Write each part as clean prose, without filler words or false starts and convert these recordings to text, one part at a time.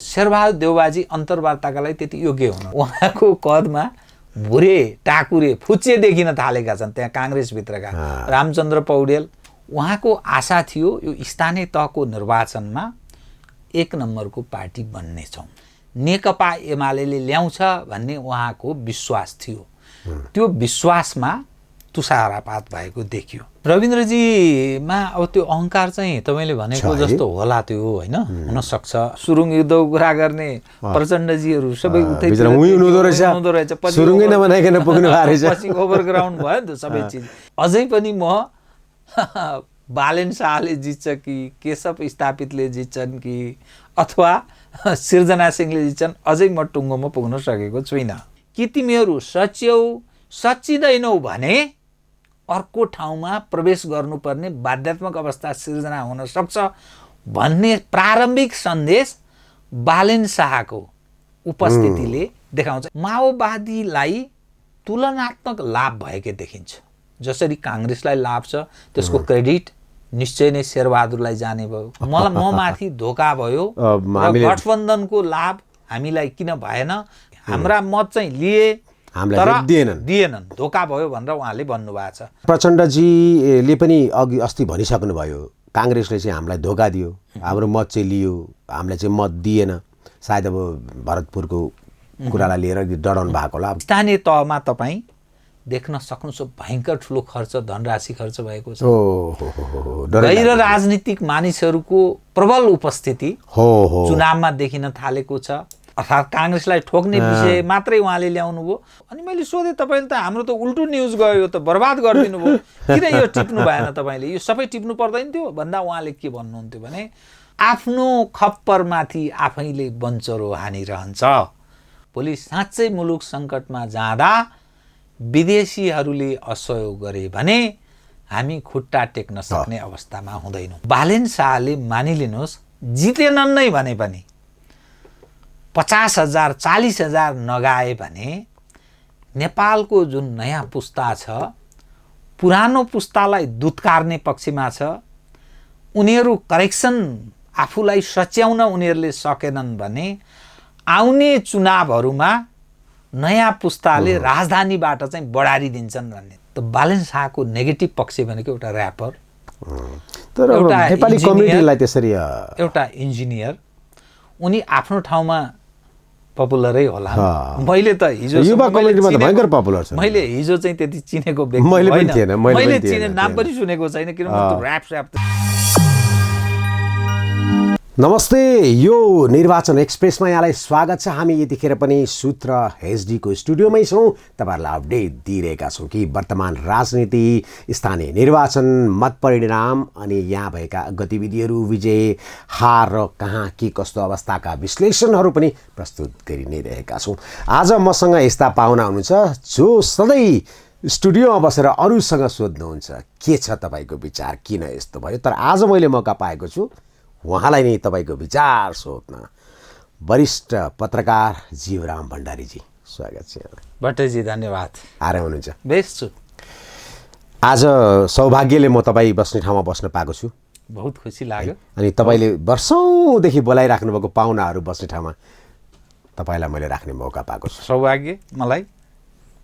शेरबहादुर देउबाजी अन्तर्वार्ताका लागि त्यति योग्य हुन्। उहाँको कदमा भुरे टाकुरे फुच्चे देखिन थालेका छन् त्यहाँ काङ्ग्रेसभित्रका। रामचन्द्र पौडेल उहाँको आशा थियो यो स्थानीय तहको निर्वाचनमा 1 नम्बरको पार्टी बन्नेछौँ, नेकपा एमालेले ल्याउँछ भन्ने उहाँको विश्वास थियो। त्यो विश्वासमा तुषारापात भएको देखियो। रविन्द्रजीमा अब त्यो अहङ्कार चाहिँ तपाईँले भनेको जस्तो होला त्यो होइन, हुनसक्छ। सुरुङ युद्धको कुरा गर्ने प्रचण्डजीहरू सबै हुँदो रहेछ, पछि ओभरग्राउन्ड भयो नि त सबै चिज। अझै पनि म बालेन शाहले जित्छ कि केशव स्थापितले जित्छन् कि अथवा सिर्जना सिंहले जित्छन्, अझै म टुङ्गोमा पुग्न सकेको छुइनँ। कि तिमीहरू सच्चिँदैनौ भने अर्को ठाउँमा प्रवेश गर्नुपर्ने बाध्यात्मक अवस्था सिर्जना हुन सक्छ भन्ने प्रारम्भिक सन्देश बालेन शाहको उपस्थितिले देखाउँछ। माओवादीलाई तुलनात्मक लाभ भएकै देखिन्छ। जसरी काङ्ग्रेसलाई लाभ छ त्यसको क्रेडिट निश्चय नै शेरबहादुरलाई जाने भयो। म माथि धोका भयो, गठबन्धनको लाभ हामीलाई किन भएन, हाम्रा मत चाहिँ लिए तर दिएनन्, धोका भयो भनेर उहाँले भन्नुभएको छ। प्रचण्डजीले पनि अघि अस्ति भनिसक्नु भयो काङ्ग्रेसले चाहिँ हामीलाई धोका दियो, हाम्रो मत चाहिँ लियो, हामीलाई चाहिँ मत दिएन। सायद अब भरतपुरको कुरालाई लिएर डराउनु भएको होला। स्थानीय तहमा तपाईँ देख्न सक्नुहुन्छ भयङ्कर ठुलो खर्च, धनराशि खर्च भएको छ। गैर राजनीतिक मानिसहरूको प्रबल उपस्थिति चुनावमा देखिन थालेको छ। अर्थात् काङ्ग्रेसलाई ठोक्ने विषय मात्रै उहाँले ल्याउनु भयो। अनि मैले सोधेँ तपाईँले त हाम्रो त उल्टो न्युज गयो, यो त बर्बाद गरिदिनु भयो, किन यो टिप्नु भएन तपाईँले, यो सबै टिप्नु पर्दैन थियो भन्दा उहाँले के भन्नुहुन्थ्यो भने आफ्नो खप्परमाथि आफैले बन्चरो हानिरहन्छ। भोलि साँच्चै मुलुक सङ्कटमा जाँदा विदेशीहरूले असहयोग गरे भने हामी खुट्टा टेक्न सक्ने अवस्थामा हुँदैनौँ। बालेन शाहले मानिलिनुहोस् जितेनन् नै भने पनि 50,000 40,000 नगाए भने नेपालको जुन नयाँ पुस्ता छ पुरानो पुस्तालाई दुत्कार्ने पक्षमा छ। उनीहरू करेक्सन आफूलाई सच्याउन उनीहरूले सकेनन् भने आउने चुनावहरूमा नयाँ पुस्ताले राजधानीबाट चाहिँ बढारी दिन्छन् भन्ने। त बालेन शाहको नेगेटिभ पक्ष भनेको एउटा र्यापर, एउटा इन्जिनियर, उनी आफ्नो ठाउँमा पपुलरै होला। मैले त हिजो मैले हिजो चाहिँ त्यति चिनेको व्यक्ति मैले चिने नाम पनि सुनेको छैन, किनभने ऱ्याप। नमस्ते, यो निर्वाचन एक्सप्रेसमा यहाँलाई स्वागत छ। हामी यतिखेर पनि सूत्र एचडीको स्टुडियोमै छौँ, तपाईँहरूलाई अपडेट दिइरहेका छौँ कि वर्तमान राजनीति, स्थानीय निर्वाचन, मत परिणाम अनि यहाँ भएका गतिविधिहरू, विजय हार र कहाँ के कस्तो अवस्थाका विश्लेषणहरू पनि प्रस्तुत गरि नै रहेका छौँ। आज मसँग यस्ता पाहुना हुनुहुन्छ जो सधैँ स्टुडियोमा बसेर अरूसँग सोध्नुहुन्छ के छ तपाईँको विचार, किन यस्तो भयो। तर आज मैले मौका पाएको छु उहाँलाई नै तपाईँको विचार सोध्न। वरिष्ठ पत्रकार जीवराम भण्डारीजी, स्वागत छ। भट्टजी धन्यवाद। आराम हुनुहुन्छ? बेस छु। आज सौभाग्यले म तपाईँ बस्ने ठाउँमा बस्न पाएको छु, बहुत खुसी लाग्यो। अनि तपाईँले वर्षौँदेखि बोलाइराख्नु भएको पाहुनाहरू बस्ने ठाउँमा तपाईँलाई मैले राख्ने मौका पाएको छु। सौभाग्य मलाई,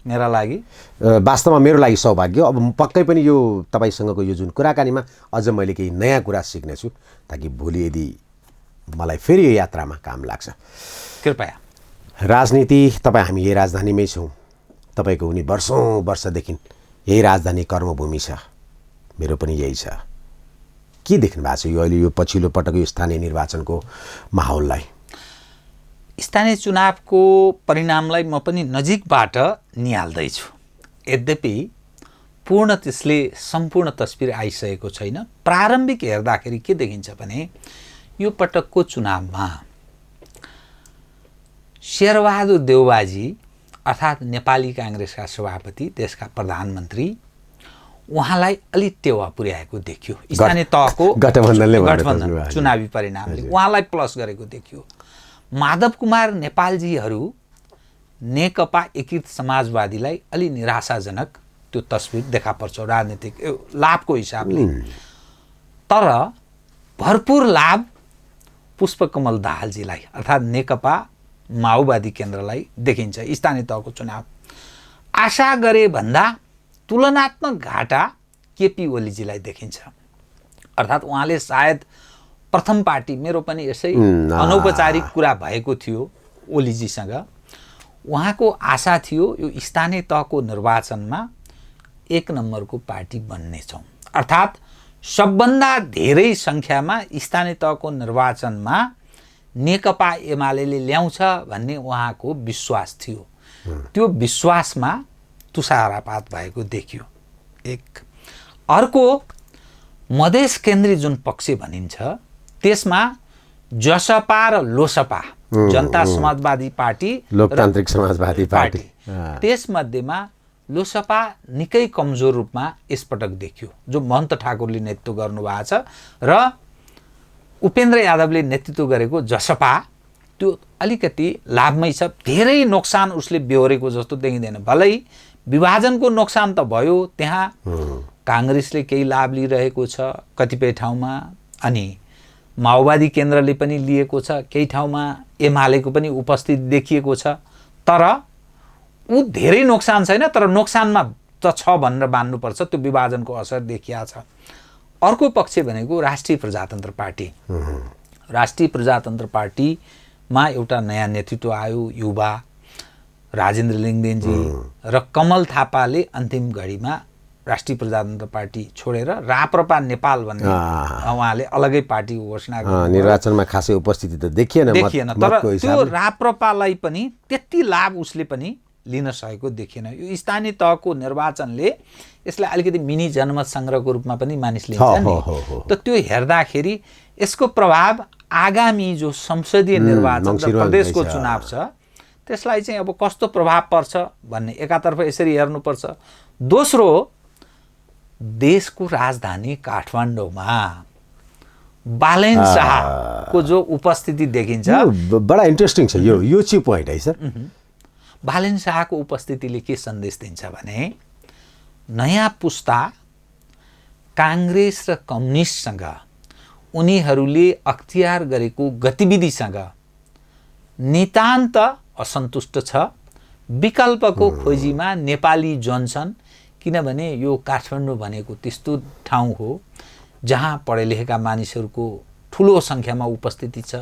मेरा लागि, वास्तवमा मेरो लागि सौभाग्य। अब पक्कै पनि यो तपाईँसँगको यो जुन कुराकानीमा अझ मैले केही नयाँ कुरा सिक्नेछु, ताकि भोलि यदि मलाई फेरि यो यात्रामा काम लाग्छ। कृपया। राजनीति, तपाईँ हामी यही राजधानीमै छौँ, तपाईँको उनी वर्षौँ वर्षदेखि यही राजधानी कर्मभूमि छ, मेरो पनि यही छ। के देख्नु भएको छ यो अहिले यो पछिल्लो पटक यो स्थानीय निर्वाचनको माहौललाई? स्थानीय चुनावको परिणामलाई म पनि नजिकबाट निहाल्दैछु। यद्यपि पूर्ण त्यसले सम्पूर्ण तस्बिर आइसकेको छैन। प्रारम्भिक हेर्दाखेरि के देखिन्छ भने यो पटकको चुनावमा शेरबहादुर देउबाजी अर्थात् नेपाली काङ्ग्रेसका सभापति, देशका प्रधानमन्त्री, उहाँलाई अलि टेवा पुर्याएको देखियो। स्थानीय तहको गठबन्धन चुनावी परिणामले उहाँलाई प्लस गरेको देखियो। माधव कुमार नेपालजीहरू नेकपा एकीकृत समाजवादीलाई अलि निराशाजनक त्यो तस्बिर देखा पर्छ राजनीतिक लाभको हिसाबले। तर भरपूर लाभ पुष्पकमल दाहालजीलाई अर्थात् नेकपा माओवादी केन्द्रलाई देखिन्छ स्थानीय तहको चुनाव। आशा गरे भन्दा तुलनात्मक घाटा केपी ओलीजीलाई देखिन्छ। अर्थात् उहाँले सायद प्रथम पार्टी, मेरो पनि यसै अनौपचारिक कुरा भएको थियो ओलीजीसँग, उहाँको आशा थियो यो स्थानीय तहको निर्वाचनमा 1 नम्बरको पार्टी बन्नेछौँ, अर्थात् सबभन्दा धेरै सङ्ख्यामा स्थानीय तहको निर्वाचनमा नेकपा एमालेले ल्याउँछ भन्ने उहाँको विश्वास थियो। त्यो विश्वासमा तुषारापात भएको देखियो। एक अर्को मधेस केन्द्री जुन पक्ष भनिन्छ त्यसमा जसपा र लोसपा, जनता समाजवादी पार्टी, लोकतान्त्रिक समाजवादी पार्टी, त्यसमध्येमा लोसपा निकै कमजोर रूपमा यसपटक देखियो, जो महन्त ठाकुरले नेतृत्व गर्नुभएको छ, र उपेन्द्र यादवले नेतृत्व गरेको जसपा त्यो अलिकति लाभमै छ। धेरै नोक्सान उसले बेहोरेको जस्तो देखिँदैन। भलै विभाजनको नोक्सान त भयो, त्यहाँ काङ्ग्रेसले केही लाभ लिइरहेको छ कतिपय ठाउँमा, अनि माओवादी केन्द्रले पनि लिएको छ केही ठाउँमा, एमालेको पनि उपस्थिति देखिएको छ, तर ऊ धेरै नोक्सान छैन। तर नोक्सानमा त छ भनेर मान्नुपर्छ, त्यो विभाजनको असर देखिया छ। अर्को पक्ष भनेको राष्ट्रिय प्रजातन्त्र पार्टी। राष्ट्रिय प्रजातन्त्र पार्टीमा एउटा नयाँ नेतृत्व आयो, युवा राजेन्द्र लिङ्गदेनजी र कमल थापाले अन्तिम घडीमा राष्ट्रिय प्रजातन्त्र पार्टी छोडेर राप्रपा नेपाल भन्ने उहाँले अलगै पार्टीको घोषणा गर्नुभयो। निर्वाचनमा खासै उपस्थिति त देखिएन, तर त्यो राप्रपालाई पनि त्यति लाभ उसले पनि लिन सकेको देखिएन। यो स्थानीय तहको निर्वाचनले यसलाई अलिकति मिनी जनमत सङ्ग्रहको रूपमा पनि मानिस लिन्छ नि, त त्यो हेर्दाखेरि यसको प्रभाव आगामी जो संसदीय निर्वाचन र प्रदेशको चुनाव छ त्यसलाई चाहिँ अब कस्तो प्रभाव पर्छ भन्ने एकातर्फ यसरी हेर्नुपर्छ। दोस्रो, देशको राजधानी काठमाडौँमा बालेन शाहको जो उपस्थिति देखिन्छ, बडा इन्ट्रेस्टिङ छ यो चाहिँ पोइन्ट है सर। बालेन शाहको उपस्थितिले के सन्देश दिन्छ भने नयाँ पुस्ता काङ्ग्रेस र कम्युनिस्टसँग उनीहरूले अख्तियार गरेको गतिविधिसँग नितान्त असन्तुष्ट छ। विकल्पको खोजीमा नेपाली जन छन्, किनभने यो काठमाडौँ भनेको त्यस्तो ठाउँ हो जहाँ पढे लेखेका मानिसहरूको ठुलो सङ्ख्यामा उपस्थिति छ,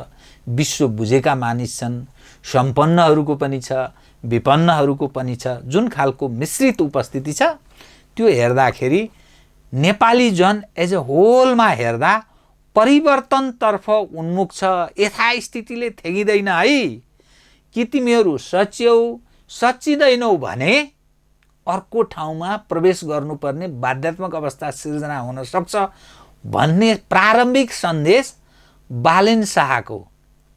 विश्व बुझेका मानिस छन्, सम्पन्नहरूको पनि छ, विपन्नहरूको पनि छ। जुन खालको मिश्रित उपस्थिति छ त्यो हेर्दाखेरि नेपाली जन एज अ होलमा हेर्दा परिवर्तनतर्फ उन्मुख छ। यथास्थितिले थेगिँदैन है, कि तिमीहरू सच्चिँदैनौ भने अर्को ठाउँमा प्रवेश गर्नुपर्ने बाध्यात्मक अवस्था सिर्जना हुन सक्छ भन्ने प्रारम्भिक सन्देश बालेन शाहको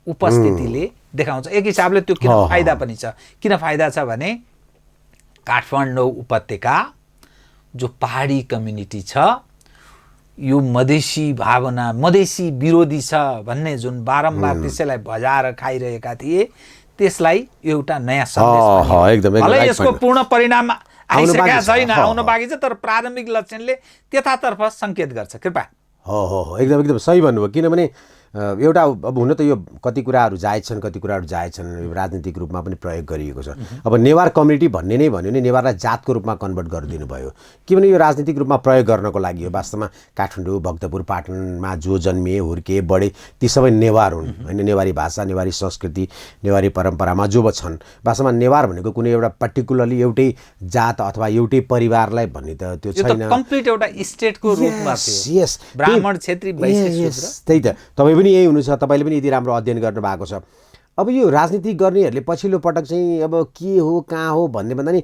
उपस्थितिले देखाउँछ। एक हिसाबले त्यो किन फाइदा पनि छ, किन फाइदा छ भने काठमाडौँ उपत्यका जो पहाडी कम्युनिटी छ, यो मधेसी भावना, मधेसी विरोधी छ भन्ने जुन बारम्बार त्यसैलाई बजाएर खाइरहेका थिए, त्यसलाई एउटा नयाँ सन्देश। भलै यसको पूर्ण परिणाम आइसकेका छैन, आउन बाँकी छ, तर प्रारम्भिक लक्षणले त्यतातर्फ सङ्केत गर्छ। कृपा हो एकदम सही भन्नुभयो। किनभने एउटा अब हुन त यो कति कुराहरू जायज छन्, कति कुराहरू जायज छन्, राजनीतिक रूपमा पनि प्रयोग गरिएको छ। अब नेवार कम्युनिटी भन्ने नै भन्यो भने नेवारलाई जातको रूपमा कन्भर्ट गरिदिनु भयो, किनभने यो राजनीतिक रूपमा प्रयोग गर्नको लागि हो। वास्तवमा काठमाडौँ, भक्तपुर, पाटनमा जो जन्मिए, हुर्किए, बढे ती सबै नेवार हुन् होइन। नेवारी भाषा, नेवारी संस्कृति, नेवारी परम्परामा जो छन्। वास्तवमा नेवार भनेको कुनै एउटा पर्टिकुलरली एउटै जात अथवा एउटै परिवारलाई भन्ने त त्यो छैन, कम्प्लिट एउटा स्टेटको रूपमा थियो। यस, ब्राह्मण, क्षेत्री, वैश्य, शूद्र। त्यही त तपाईँ पनि यही हुनु छ, तपाईँले पनि यति राम्रो अध्ययन गर्नु भएको छ। अब यो राजनीति गर्नेहरूले पछिल्लो पटक चाहिँ अब के हो कहाँ हो भन्ने भन्दा नि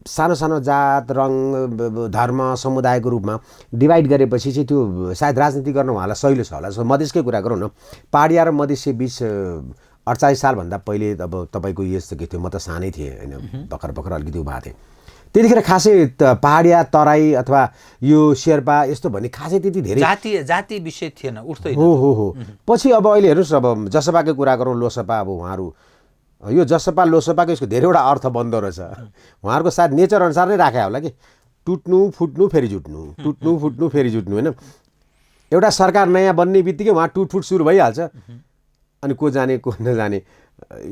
सानो सानो जात, रङ, धर्म, समुदायको रूपमा डिभाइड गरेपछि चाहिँ त्यो सायद राजनीति गर्न उहाँलाई सहिलो छ होला। सो मधेसकै कुरा गरौँ न, पहाडिया र मधेसी बिच 48 सालभन्दा पहिले अब तपाईँको यस्तो के थियो, म त सानै थिएँ होइन, भर्खर अलिकति उभा थिएँ। त्यतिखेर खासै पहाडिया, तराई अथवा यो शेर्पा यस्तो भन्ने खासै त्यति धेरै जातीय विषय थिएन, उठ्दैन। हो। पछि अब अहिले हेर्नुहोस्, अब जसपाकै कुरा गरौँ, लोसपा, अब उहाँहरू यो जसपा लोसपाको यसको धेरैवटा अर्थ बन्दो रहेछ। उहाँहरूको सायद नेचर अनुसार नै राखे होला कि टुट्नु फुट्नु फेरि जुट्नु, टुट्नु फुट्नु फेरि जुट्नु होइन। एउटा सरकार नयाँ बन्ने बित्तिकै उहाँ टुटफुट सुरु भइहाल्छ। अनि को जाने को नजाने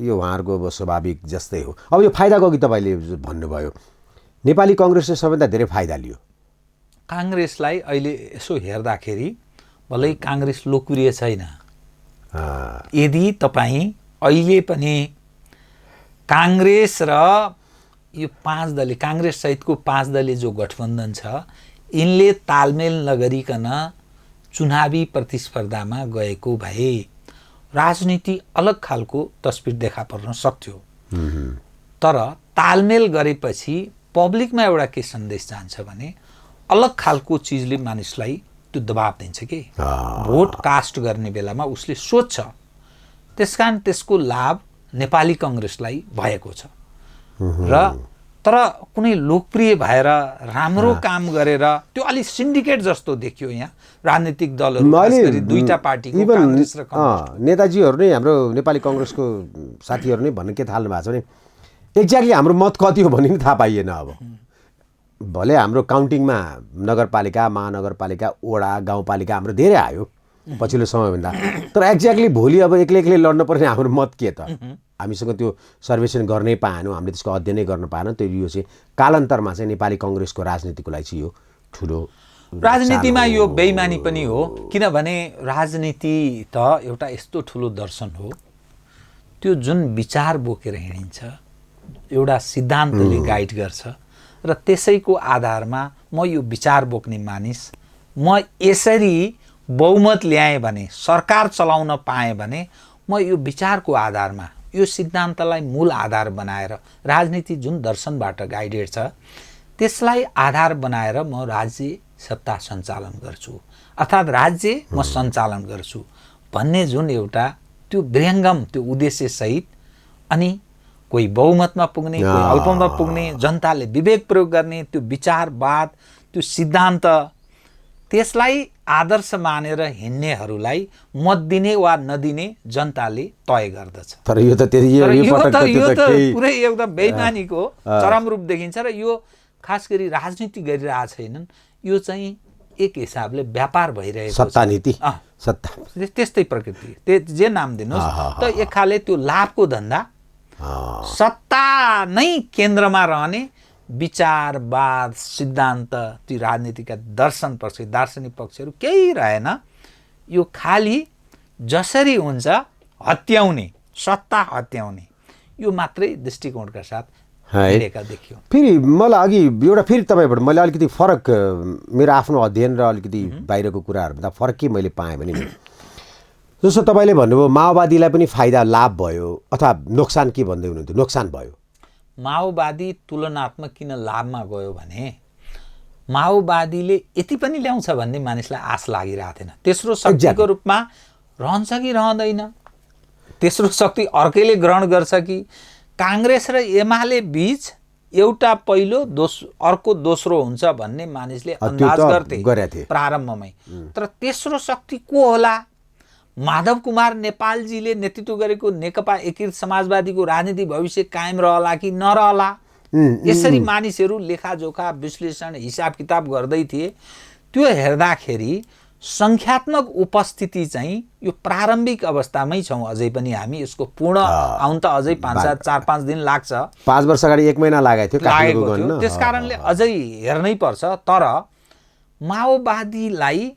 यो उहाँहरूको अब स्वाभाविक जस्तै हो। अब यो फाइदाको अघि तपाईँले भन्नुभयो नेपाली कङ्ग्रेसले सबैभन्दा धेरै फाइदा लियो। काङ्ग्रेसलाई अहिले यसो हेर्दाखेरि भलै काङ्ग्रेस लोकप्रिय छैन। यदि तपाईँ अहिले पनि काङ्ग्रेस र यो 5 दलीय काङ्ग्रेस सहितको 5 दलीय जो गठबन्धन छ यिनले तालमेल नगरिकन चुनावी प्रतिस्पर्धामा गएको भए राजनीति अलग खालको तस्बिर देखा पर्न सक्थ्यो। तर तालमेल गरेपछि पब्लिकमा एउटा के सन्देश जान्छ भने अलग खालको चिजले मानिसलाई त्यो दबाब दिन्छ कि भोट कास्ट गर्ने बेलामा उसले सोध्छ। त्यसकारण त्यसको लाभ नेपाली कङ्ग्रेसलाई भएको छ। र तर कुनै लोकप्रिय भएर राम्रो काम गरेर त्यो अलि सिन्डिकेट जस्तो देखियो। यहाँ राजनीतिक दलहरू खास गरी दुईटा पार्टीको काङ्ग्रेस र कम्युनिस्ट नेताजीहरू नै हाम्रो नेपाली कङ्ग्रेसको साथीहरू नै भन्न के थाल्नु भएको छ भने एक्ज्याक्टली हाम्रो मत कति हो भन्ने पनि थाहा पाइएन। अब भले हाम्रो काउन्टिङमा नगरपालिका महानगरपालिका वडा गाउँपालिका हाम्रो धेरै आयो पछिल्लो समयभन्दा, तर एक्ज्याक्टली भोलि अब एक्लै लड्न पर्ने हाम्रो मत के त? हामीसँग त्यो सर्वेक्षण गर्नै पाएनौँ, हामीले त्यसको अध्ययनै गर्न पाएनौँ। त्यो यो चाहिँ कालान्तरमा चाहिँ नेपाली कङ्ग्रेसको राजनीतिको लागि चाहिँ यो ठुलो राजनीतिमा यो बेइमानी पनि हो। किनभने राजनीति त एउटा यस्तो ठुलो दर्शन हो, त्यो जुन विचार बोकेर हिँडिन्छ, एउटा सिद्धान्तले गाइड गर्छ र त्यसैको आधारमा म यो विचार बोक्ने मानिस, म यसरी बहुमत ल्याएँ भने, सरकार चलाउन पाएँ भने म यो विचारको आधारमा यो सिद्धान्तलाई मूल आधार बनाएर राजनीति जुन दर्शनबाट गाइडेड छ त्यसलाई आधार बनाएर म राज्य सत्ता सञ्चालन गर्छु अर्थात् राज्य म सञ्चालन गर्छु भन्ने जुन एउटा त्यो विहङ्गम त्यो उद्देश्यसहित अनि कोही बहुमतमा पुग्ने कोही अल्पमतमा पुग्ने जनताले विवेक प्रयोग गर्ने त्यो विचारवाद त्यो सिद्धान्त त्यसलाई आदर्श मानेर हिँड्नेहरूलाई मत दिने वा नदिने जनताले तय गर्दछ। तर यो त पुरै एउटा बेइमानीको चरम रूप देखिन्छ र यो खास गरी राजनीति गरिरहेका छैनन्। यो चाहिँ एक हिसाबले व्यापार भइरहेको सत्ता नीति सत्ता त्यस्तै प्रकृति जे नाम दिनुहोस् त एक खाले त्यो लाभको धन्दा सत्ता नै केन्द्रमा रहने विचारवाद सिद्धान्त त्यो राजनीतिका दर्शन पक्ष दार्शनिक पक्षहरू केही रहेन। यो खाली जसरी हुन्छ हत्याउने सत्ता हत्याउने यो मात्रै दृष्टिकोणका साथ हिँडेका देखियो। फेरि मलाई अघि एउटा फेरि तपाईँबाट मैले अलिकति फरक मेरो आफ्नो अध्ययन र अलिकति बाहिरको कुराहरूभन्दा फरक के मैले पाएँ भने जस्तो तपाईँले भन्नुभयो माओवादीलाई पनि फाइदा लाभ भयो अथवा नोक्सान के भन्दै हुनुहुन्थ्यो? नोक्सान भयो। माओवादी तुलनात्मक किन लाभमा गयो भने माओवादीले यति पनि ल्याउँछ भन्ने मानिसलाई आश लागिरहेको थिएन। तेस्रो शक्तिको रूपमा रहन्छ कि रहँदैन, तेस्रो शक्ति अर्कैले ग्रहण गर्छ कि, काङ्ग्रेस र एमाले बीच एउटा पहिलो अर्को दोस्रो हुन्छ भन्ने मानिसले अन्दाज गर्थे प्रारम्भमै। तर तेस्रो शक्ति को होला? माधव कुमार नेपालजीले नेतृत्व गरेको नेकपा एकीकृत समाजवादीको राजनीति भविष्य कायम रहला कि नरहला, यसरी मानिसहरू लेखाजोखा विश्लेषण हिसाब किताब गर्दै थिए। त्यो हेर्दाखेरि सङ्ख्यात्मक उपस्थिति चाहिँ यो प्रारम्भिक अवस्थामै छौँ अझै पनि हामी। यसको पूर्ण आउन त अझै 4-5 दिन लाग्छ। 5 वर्ष अगाडि 1 महिना लागेको थियो। त्यस कारणले अझै हेर्नै पर्छ। तर माओवादीलाई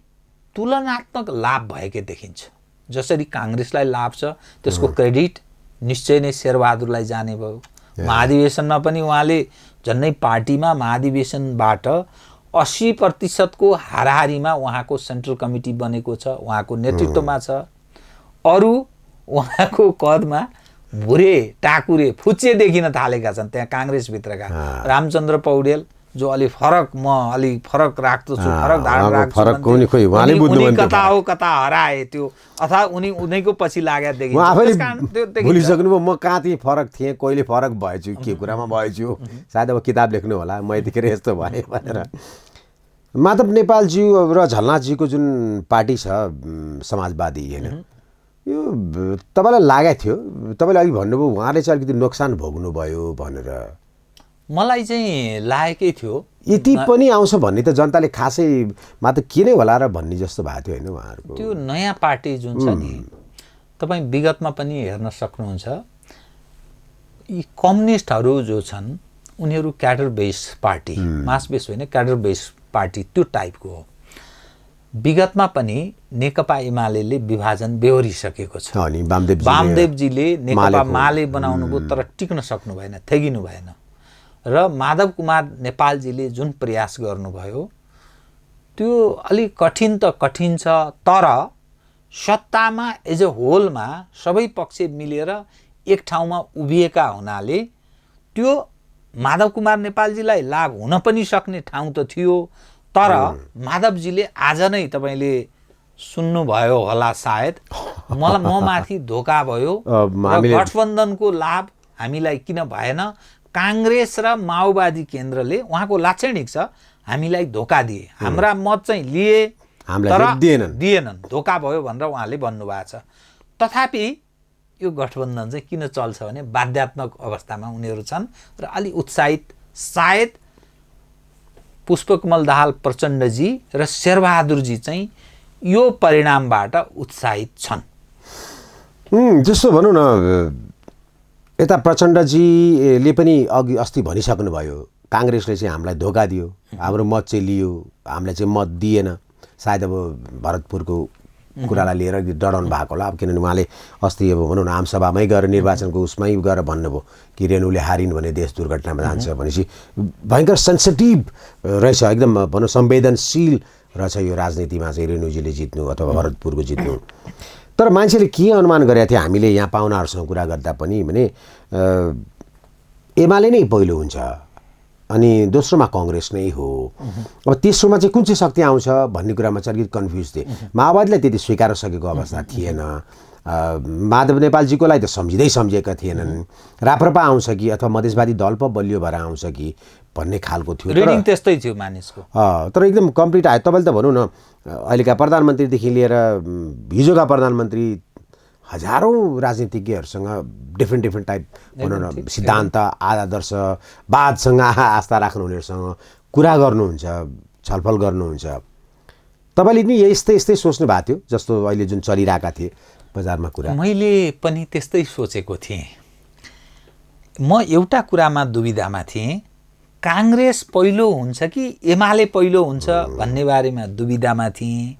तुलनात्मक लाभ भएकै देखिन्छ। जसरी काङ्ग्रेसलाई लाभ छ त्यसको क्रेडिट निश्चय नै शेरबहादुरलाई जाने भयो। महाधिवेशनमा पनि उहाँले झन्नै पार्टीमा महाधिवेशनबाट 80% को हाराहारीमा उहाँको सेन्ट्रल कमिटी बनेको छ, उहाँको नेतृत्वमा छ। अरू उहाँको कदमा भुरे टाकुरे फुच्चे देखिन थालेका छन् त्यहाँ काङ्ग्रेसभित्रका। रामचन्द्र पौडेल जो अलि फरक राख्दछु, फरक धारण राख्छु, कता हो कता हराए त्यो अथवा उनीको पछि लागेको देखिन्छ। भुलिसक्नुभयो म कहाँ थिएँ, फरक थिएँ, कहिले फरक भएछु, के कुरामा भएछु, सायद अब किताब लेख्नु होला म यतिखेर यस्तो भएँ भनेर। माधव नेपालज्यू र झलनाथजीको जुन पार्टी छ समाजवादी होइन, यो तपाईँलाई लागेको थियो? तपाईँले अघि भन्नुभयो उहाँले चाहिँ अलिकति नोक्सान भोग्नुभयो भनेर। मलाई चाहिँ लागेकै थियो यति पनि आउँछ भन्ने त जनताले खासै मात्र के नै होला र भन्ने जस्तो भएको थियो होइन उहाँहरूको। त्यो नयाँ पार्टी जुन छ नि, तपाईँ विगतमा पनि हेर्न सक्नुहुन्छ यी कम्युनिस्टहरू जो छन् उनीहरू क्याडर बेस पार्टी मास बेस होइन क्याडर बेस पार्टी त्यो टाइपको हो। विगतमा पनि नेकपा एमाले विभाजन बेहोरिसकेको छ। वामदेवजीले नेकपा माले बनाउनु भयो तर टिक्न सक्नु भएन, थेगिनु भएन। र माधव कुमार नेपालजीले जुन प्रयास गर्नुभयो त्यो अलिक कठिन त कठिन छ, तर सत्तामा एज अ होलमा सबै पक्ष मिलेर एक ठाउँमा उभिएका हुनाले त्यो माधव कुमार नेपालजीलाई लाभ हुन पनि सक्ने ठाउँ त थियो। तर माधवजीले आज नै तपाईँले सुन्नुभयो होला सायद, म माथि धोका भयो र गठबन्धनको लाभ हामीलाई किन भएन, काङ्ग्रेस र माओवादी केन्द्रले उहाँको लाक्षणिक छ हामीलाई धोका दिए, हाम्रा मत चाहिँ लिए तर दिएनन्, धोका भयो भनेर उहाँले भन्नुभएको छ। तथापि यो गठबन्धन चाहिँ किन चल्छ भने बाध्यात्मक अवस्थामा उनीहरू छन् र अलि उत्साहित सायद पुष्पकमल दाहाल प्रचण्डजी र शेरबहादुरजी चाहिँ यो परिणामबाट उत्साहित छन्। जस्तो भनौँ न, यता प्रचण्डजीले पनि अघि अस्ति भनिसक्नुभयो काङ्ग्रेसले चाहिँ हामीलाई धोका दियो, हाम्रो मत चाहिँ लियो, हामीलाई चाहिँ मत दिएन। सायद अब भरतपुरको कुरालाई लिएर डराउनु भएको होला। अब किनभने उहाँले अस्ति अब भनौँ न आमसभामै गएर निर्वाचनको उसमै गएर भन्नुभयो कि रेणुले हारिन् भने देश दुर्घटनामा जान्छ भनेपछि भयङ्कर सेन्सिटिभ रहेछ, एकदम भनौँ संवेदनशील रहेछ यो राजनीतिमा चाहिँ रेणुजीले जित्नु अथवा भरतपुरको जित्नु। तर मान्छेले के अनुमान गरेका थिए हामीले यहाँ पाहुनाहरूसँग कुरा गर्दा पनि भने एमाले नै पहिलो हुन्छ अनि दोस्रोमा काङ्ग्रेस नै हो। अब तेस्रोमा चाहिँ कुन चाहिँ शक्ति आउँछ भन्ने कुरामा चाहिँ अलिकति कन्फ्युज थिए। माओवादीलाई त्यति स्वीकार सकेको अवस्था थिएन, माधव नेपालजीकोलाई त सम्झेका थिएनन्, राप्रपा आउँछ कि अथवा मधेसवादी दल पो बलियो भएर आउँछ कि भन्ने खालको थियो। रिडिङ त्यस्तै थियो मानिसको। तर एकदम कम्प्लिट आयो। तपाईँले त भनौँ न अहिलेका प्रधानमन्त्रीदेखि लिएर हिजोका प्रधानमन्त्री हजारौँ राजनीतिज्ञहरूसँग डिफ्रेन्ट टाइप भनौँ न सिद्धान्त आदर्शवादसँग आस्था राख्नुहुनेहरूसँग कुरा गर्नुहुन्छ, छलफल गर्नुहुन्छ। तपाईँले पनि यस्तै सोच्नु भएको थियो जस्तो अहिले जुन चलिरहेका थिए बजारमा कुरा? मैले पनि त्यस्तै सोचेको थिएँ। म एउटा कुरामा दुविधामा थिएँ, काङ्ग्रेस पहिलो हुन्छ कि एमाले पहिलो हुन्छ भन्ने बारेमा दुविधामा थिएँ।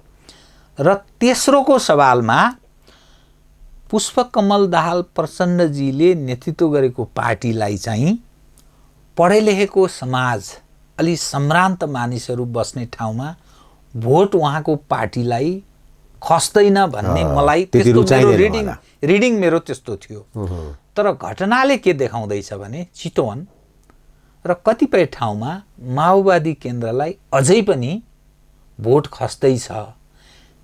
र तेस्रोको सवालमा पुष्पकमल दाहाल प्रचण्डजीले नेतृत्व गरेको पार्टीलाई चाहिँ पढे लेखेको समाज, अलि सम्भ्रान्त मानिसहरू बस्ने ठाउँमा भोट उहाँको पार्टीलाई खस्दैन भन्ने मलाई रिडिङ मेरो त्यस्तो थियो। तर घटनाले के देखाउँदैछ भने चितवन र कतिपय ठाउँमा माओवादी केन्द्रलाई अझै पनि भोट खस्दैछ।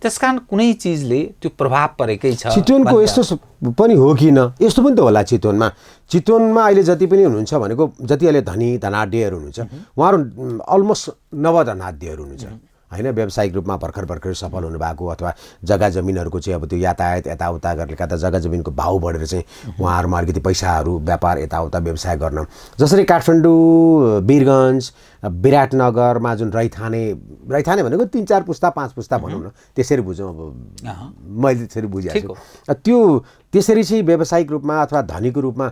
त्यसकारण कुनै चिजले त्यो प्रभाव परेकै छ। चितवनको यस्तो पनि हो कि न? यस्तो पनि त होला चितवनमा अहिले जति पनि हुनुहुन्छ भनेको जति अहिले धनाढ्यहरू हुनुहुन्छ उहाँहरू अलमोस्ट नवधनाढ्यहरू हुनुहुन्छ होइन, व्यावसायिक रूपमा भर्खर सफल हुनुभएको अथवा जग्गा जमिनहरूको चाहिँ अब त्यो यातायात यताउता गरेर कता जग्गा जमिनको भाउ बढेर चाहिँ उहाँहरूमा अलिकति पैसाहरू व्यापार यताउता व्यवसाय गर्न, जसरी काठमाडौँ, वीरगञ्ज, विराटनगरमा जुन रैथाने भनेको 3-4 पुस्ता 5 पुस्ता भनौँ न, त्यसरी बुझौँ। अब मैले त्यसरी बुझेको छु। त्यो त्यसरी चाहिँ व्यावसायिक रूपमा अथवा धनीको रूपमा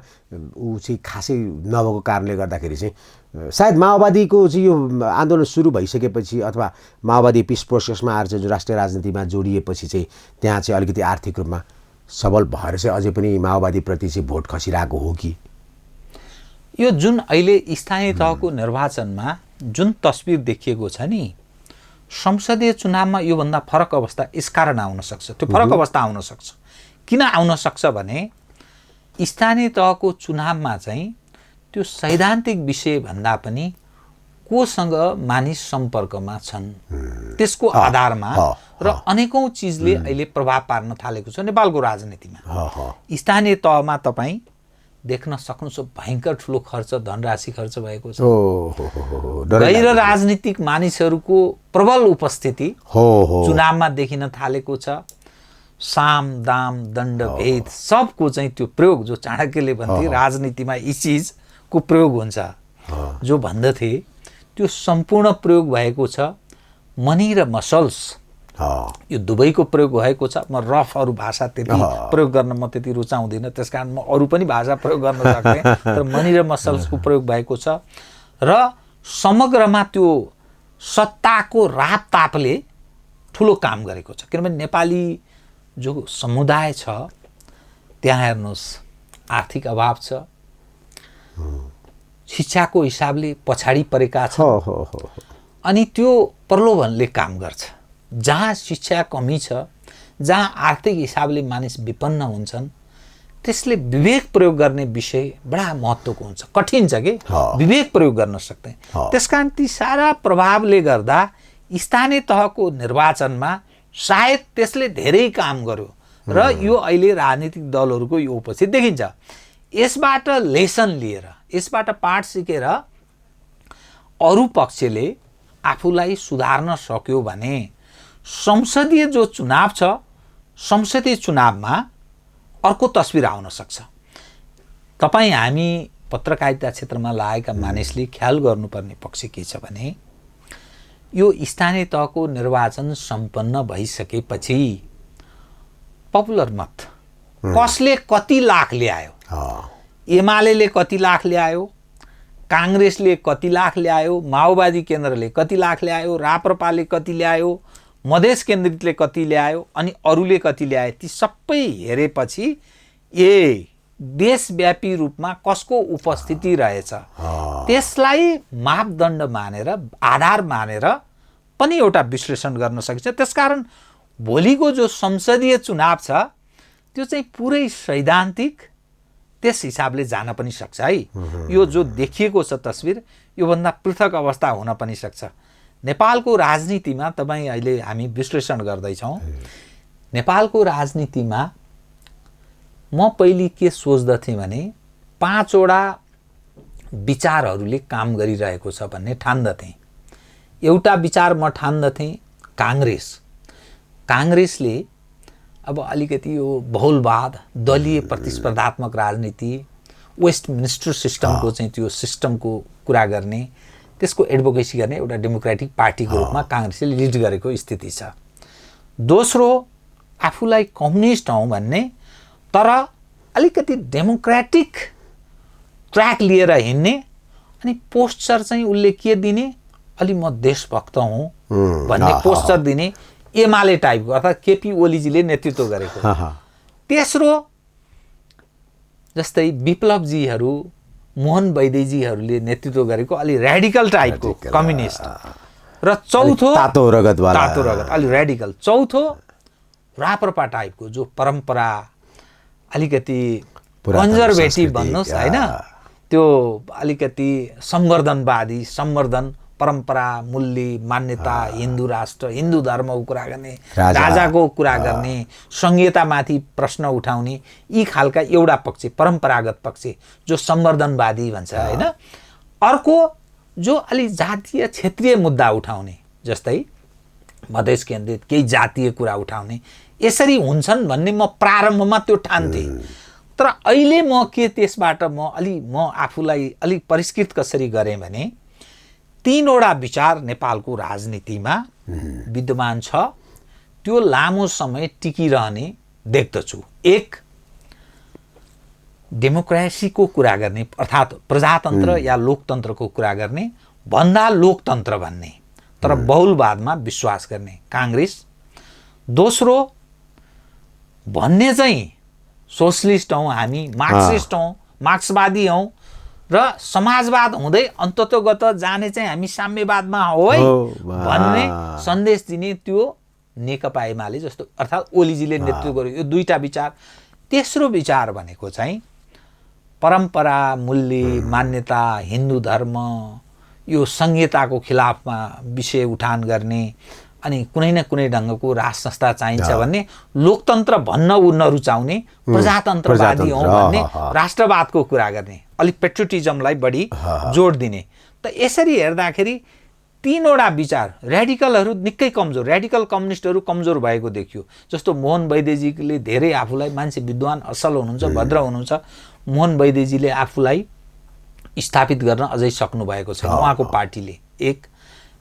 ऊ चाहिँ खासै नभएको कारणले गर्दाखेरि चाहिँ सायद माओवादीको चाहिँ यो आन्दोलन सुरु भइसकेपछि अथवा माओवादी पिस प्रोसेसमा आएर चाहिँ राष्ट्रिय राजनीतिमा जोडिएपछि चाहिँ त्यहाँ चाहिँ अलिकति आर्थिक रूपमा सबल भएर चाहिँ अझै पनि माओवादीप्रति चाहिँ भोट खसिरहेको हो कि? यो जुन अहिले स्थानीय तहको निर्वाचनमा जुन तस्बिर देखिएको छ नि, संसदीय चुनावमा योभन्दा फरक अवस्था यसकारण आउन सक्छ। त्यो फरक अवस्था आउन सक्छ। किन आउन सक्छ भने स्थानीय तहको चुनावमा चाहिँ त्यो सैद्धान्तिक विषय भन्दा पनि कोसँग मानिस सम्पर्कमा छन् त्यसको आधारमा र अनेकौं चिजले अहिले प्रभाव पार्न थालेको छ नेपालको राजनीतिमा। स्थानीय तहमा तपाईँ देख्न सक्नुहुन्छ भयङ्कर ठुलो खर्च, धनराशि खर्च भएको छ। गैर राजनीतिक मानिसहरूको प्रबल उपस्थिति चुनावमा देखिन थालेको छ। साम दाम दण्ड भेद सबको चाहिँ त्यो प्रयोग, जो चाणक्यले भन्थे राजनीतिमा यी चिजको प्रयोग हुन्छ जो भन्दथे, त्यो सम्पूर्ण प्रयोग भएको छ। मनी र मसल्स यो दुवैको प्रयोग भएको छ। म रफहरू भाषा त्यति प्रयोग गर्न म त्यति रुचाउँदिनँ, त्यसकारण म अरू पनि भाषा प्रयोग गर्न सक्थेँ, तर मनी र मसल्सको प्रयोग भएको छ र समग्रमा त्यो सत्ताको रापतापले ठुलो काम गरेको छ। किनभने नेपाली जो समुदाय छ त्यहाँ हेर्नुहोस् आर्थिक अभाव छ, शिक्षाको हिसाबले पछाडि परेका छन्, अनि त्यो प्रलोभनले काम गर्छ। जहाँ शिक्षा कमी छ, जहाँ आर्थिक हिसाबले मानिस विपन्न हुन्छन्, त्यसले विवेक प्रयोग गर्ने विषय बडा महत्त्वको हुन्छ, कठिन छ कि विवेक प्रयोग गर्न सक्दैन। त्यसकारण ती सारा प्रभावले गर्दा स्थानीय तहको निर्वाचनमा सायद त्यसले धेरै काम गर्यो र यो अहिले राजनीतिक दलहरूको यो उपस्थित देखिन्छ। यसबाट लेसन लिएर, यसबाट पाठ सिकेर अरू पक्षले आफूलाई सुधार्न सक्यो भने संसदीय जो चुनाव छ, संसदीय चुनावमा अर्को तस्बिर आउन सक्छ। तपाईँ हामी पत्रकारिता क्षेत्रमा लागेका मानिसले ख्याल गर्नुपर्ने पक्ष के छ भने यो स्थानीय तहको निर्वाचन सम्पन्न भइसकेपछि पपुलर मत कसले कति लाख ल्यायो, एमाले कति लाख ल्यायो, काङ्ग्रेसले कति लाख ल्यायो, माओवादी केन्द्रले कति लाख ल्यायो, राप्रपाले कति ल्यायो, मधेस केन्द्रितले कति ल्यायो, अनि अरूले कति ल्याए, ती सबै हेरेपछि देशव्यापी रूपमा कसको उपस्थिति रहेछ त्यसलाई मापदण्ड मानेर, आधार मानेर पनि एउटा विश्लेषण गर्न सकिन्छ। त्यसकारण भोलिको जो संसदीय चुनाव छ त्यो चाहिँ पुरै सैद्धान्तिक त्यस हिसाबले जान पनि सक्छ है। यो जो देखिएको छ तस्बिर, योभन्दा पृथक अवस्था हुन पनि सक्छ। नेपालको राजनीतिमा तपाईँ अहिले हामी विश्लेषण गर्दैछौँ, नेपालको राजनीतिमा म पहिले के सोच्दथेँ भने 5 वटा विचारहरूले काम गरिरहेको छ भन्ने ठान्दथेँ। एउटा विचार म ठान्दथेँ काङ्ग्रेसले अब अलिकति यो बहुलवाद, दलीय प्रतिस्पर्धात्मक राजनीति, वेस्टमिनिस्टर सिस्टमको चाहिँ त्यो सिस्टमको कुरा गर्ने, त्यसको एडभोकेसी गर्ने एउटा डेमोक्रेटिक पार्टीको रूपमा काङ्ग्रेसले लिड गरेको स्थिति छ। दोस्रो, आफूलाई कम्युनिस्ट हौँ भन्ने तर अलिकति डेमोक्रेटिक ट्र्याक लिएर हिँड्ने, अनि पोस्चर चाहिँ उसले के दिने, अलि म देशभक्त हुँ भन्ने पोस्चर दिने, एमाले टाइपको अर्थात् केपी ओलीजीले नेतृत्व गरेको। तेस्रो, जस्तै विप्लवजीहरू, मोहन वैदेजीहरूले नेतृत्व गरेको अलि रेडिकल टाइपको कम्युनिस्ट। र चौथो, तातो रगत अलि रेडिकल। चौथो, राप्रपा टाइपको जो परम्परा अलिकति कन्जर्भेटिभ भन्नुहोस् होइन, त्यो अलिकति संवर्धनवादी, संवर्धन, परम्परा, मूल्य, मान्यता, हिन्दू राष्ट्र, हिन्दू धर्मको कुरा गर्ने, राजाको कुरा गर्ने, संहितामाथि प्रश्न उठाउने, यी खालका एउटा पक्ष, परम्परागत पक्ष जो संवर्धनवादी भन्छ होइन। अर्को जो अलि जातीय क्षेत्रीय मुद्दा उठाउने, जस्तै मधेस केन्द्रित केही जातीय कुरा उठाउने, यसरी हुन्छन् भन्ने म प्रारम्भमा त्यो ठान्थेँ। तर अहिले म के त्यसबाट म आफूलाई अलिक परिष्कृत कसरी गरेँ भने 3 वटा विचार नेपालको राजनीतिमा विद्यमान छ, त्यो लामो समय टिकिरहने देख्दछु। एक, डेमोक्रेसीको कुरा गर्ने अर्थात् प्रजातन्त्र या लोकतन्त्रको कुरा गर्ने भन्दा लोकतन्त्र भन्ने तर बहुलवादमा विश्वास गर्ने काङ्ग्रेस। दोस्रो, भन्ने चाहिँ सोसलिस्ट हौँ हामी, मार्क्सिस्ट हौँ, मार्क्सवादी हौँ र समाजवाद हुँदै अन्ततोगत जाने चाहिँ हामी साम्यवादमा हो है भन्ने सन्देश दिने त्यो नेकपा एमाले जस्तो अर्थात् ओलीजीले नेतृत्व गर्यो, यो 2टा विचार। तेस्रो विचार भनेको चाहिँ परम्परा, मूल्य, मान्यता, हिन्दू धर्म, यो संहिताको खिलाफमा विषय उठान गर्ने, अनि कुनै न कुनै ढङ्गको राज संस्था चाहिन्छ भन्ने, लोकतन्त्र भन्न ऊ नरुचाउने, प्रजातन्त्रवादी हौँ भन्ने, राष्ट्रवादको कुरा गर्ने, अलिक पेट्रियोटिजमलाई बढी जोड दिने। त यसरी हेर्दाखेरि 3 वटा विचार, रेडिकलहरू निकै कमजोर, रेडिकल कम्युनिस्टहरू कमजोर भएको देखियो। जस्तो मोहन वैदेजीले धेरै आफूलाई, मान्छे विद्वान असल हुनुहुन्छ, भद्र हुनुहुन्छ, मोहन वैदेजीले आफूलाई स्थापित गर्न अझै सक्नु भएको छैन उहाँको पार्टीले। एक,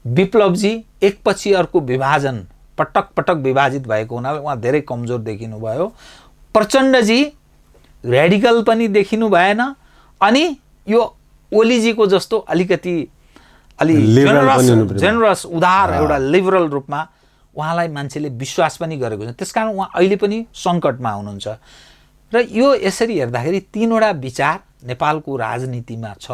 विप्लवजी एकपछि अर्को विभाजन पटक पटक विभाजित भएको हुनाले उहाँ धेरै कमजोर देखिनुभयो। प्रचण्डजी रेडिकल पनि देखिनु भएन अनि यो ओलीजीको जस्तो अलिकति जेनरस उदार एउटा लिबरल रूपमा उहाँलाई मान्छेले विश्वास पनि गरेको छ। त्यसकारण उहाँ अहिले पनि सङ्कटमा हुनुहुन्छ र यो यसरी हेर्दाखेरि तीनवटा विचार नेपालको राजनीतिमा छ,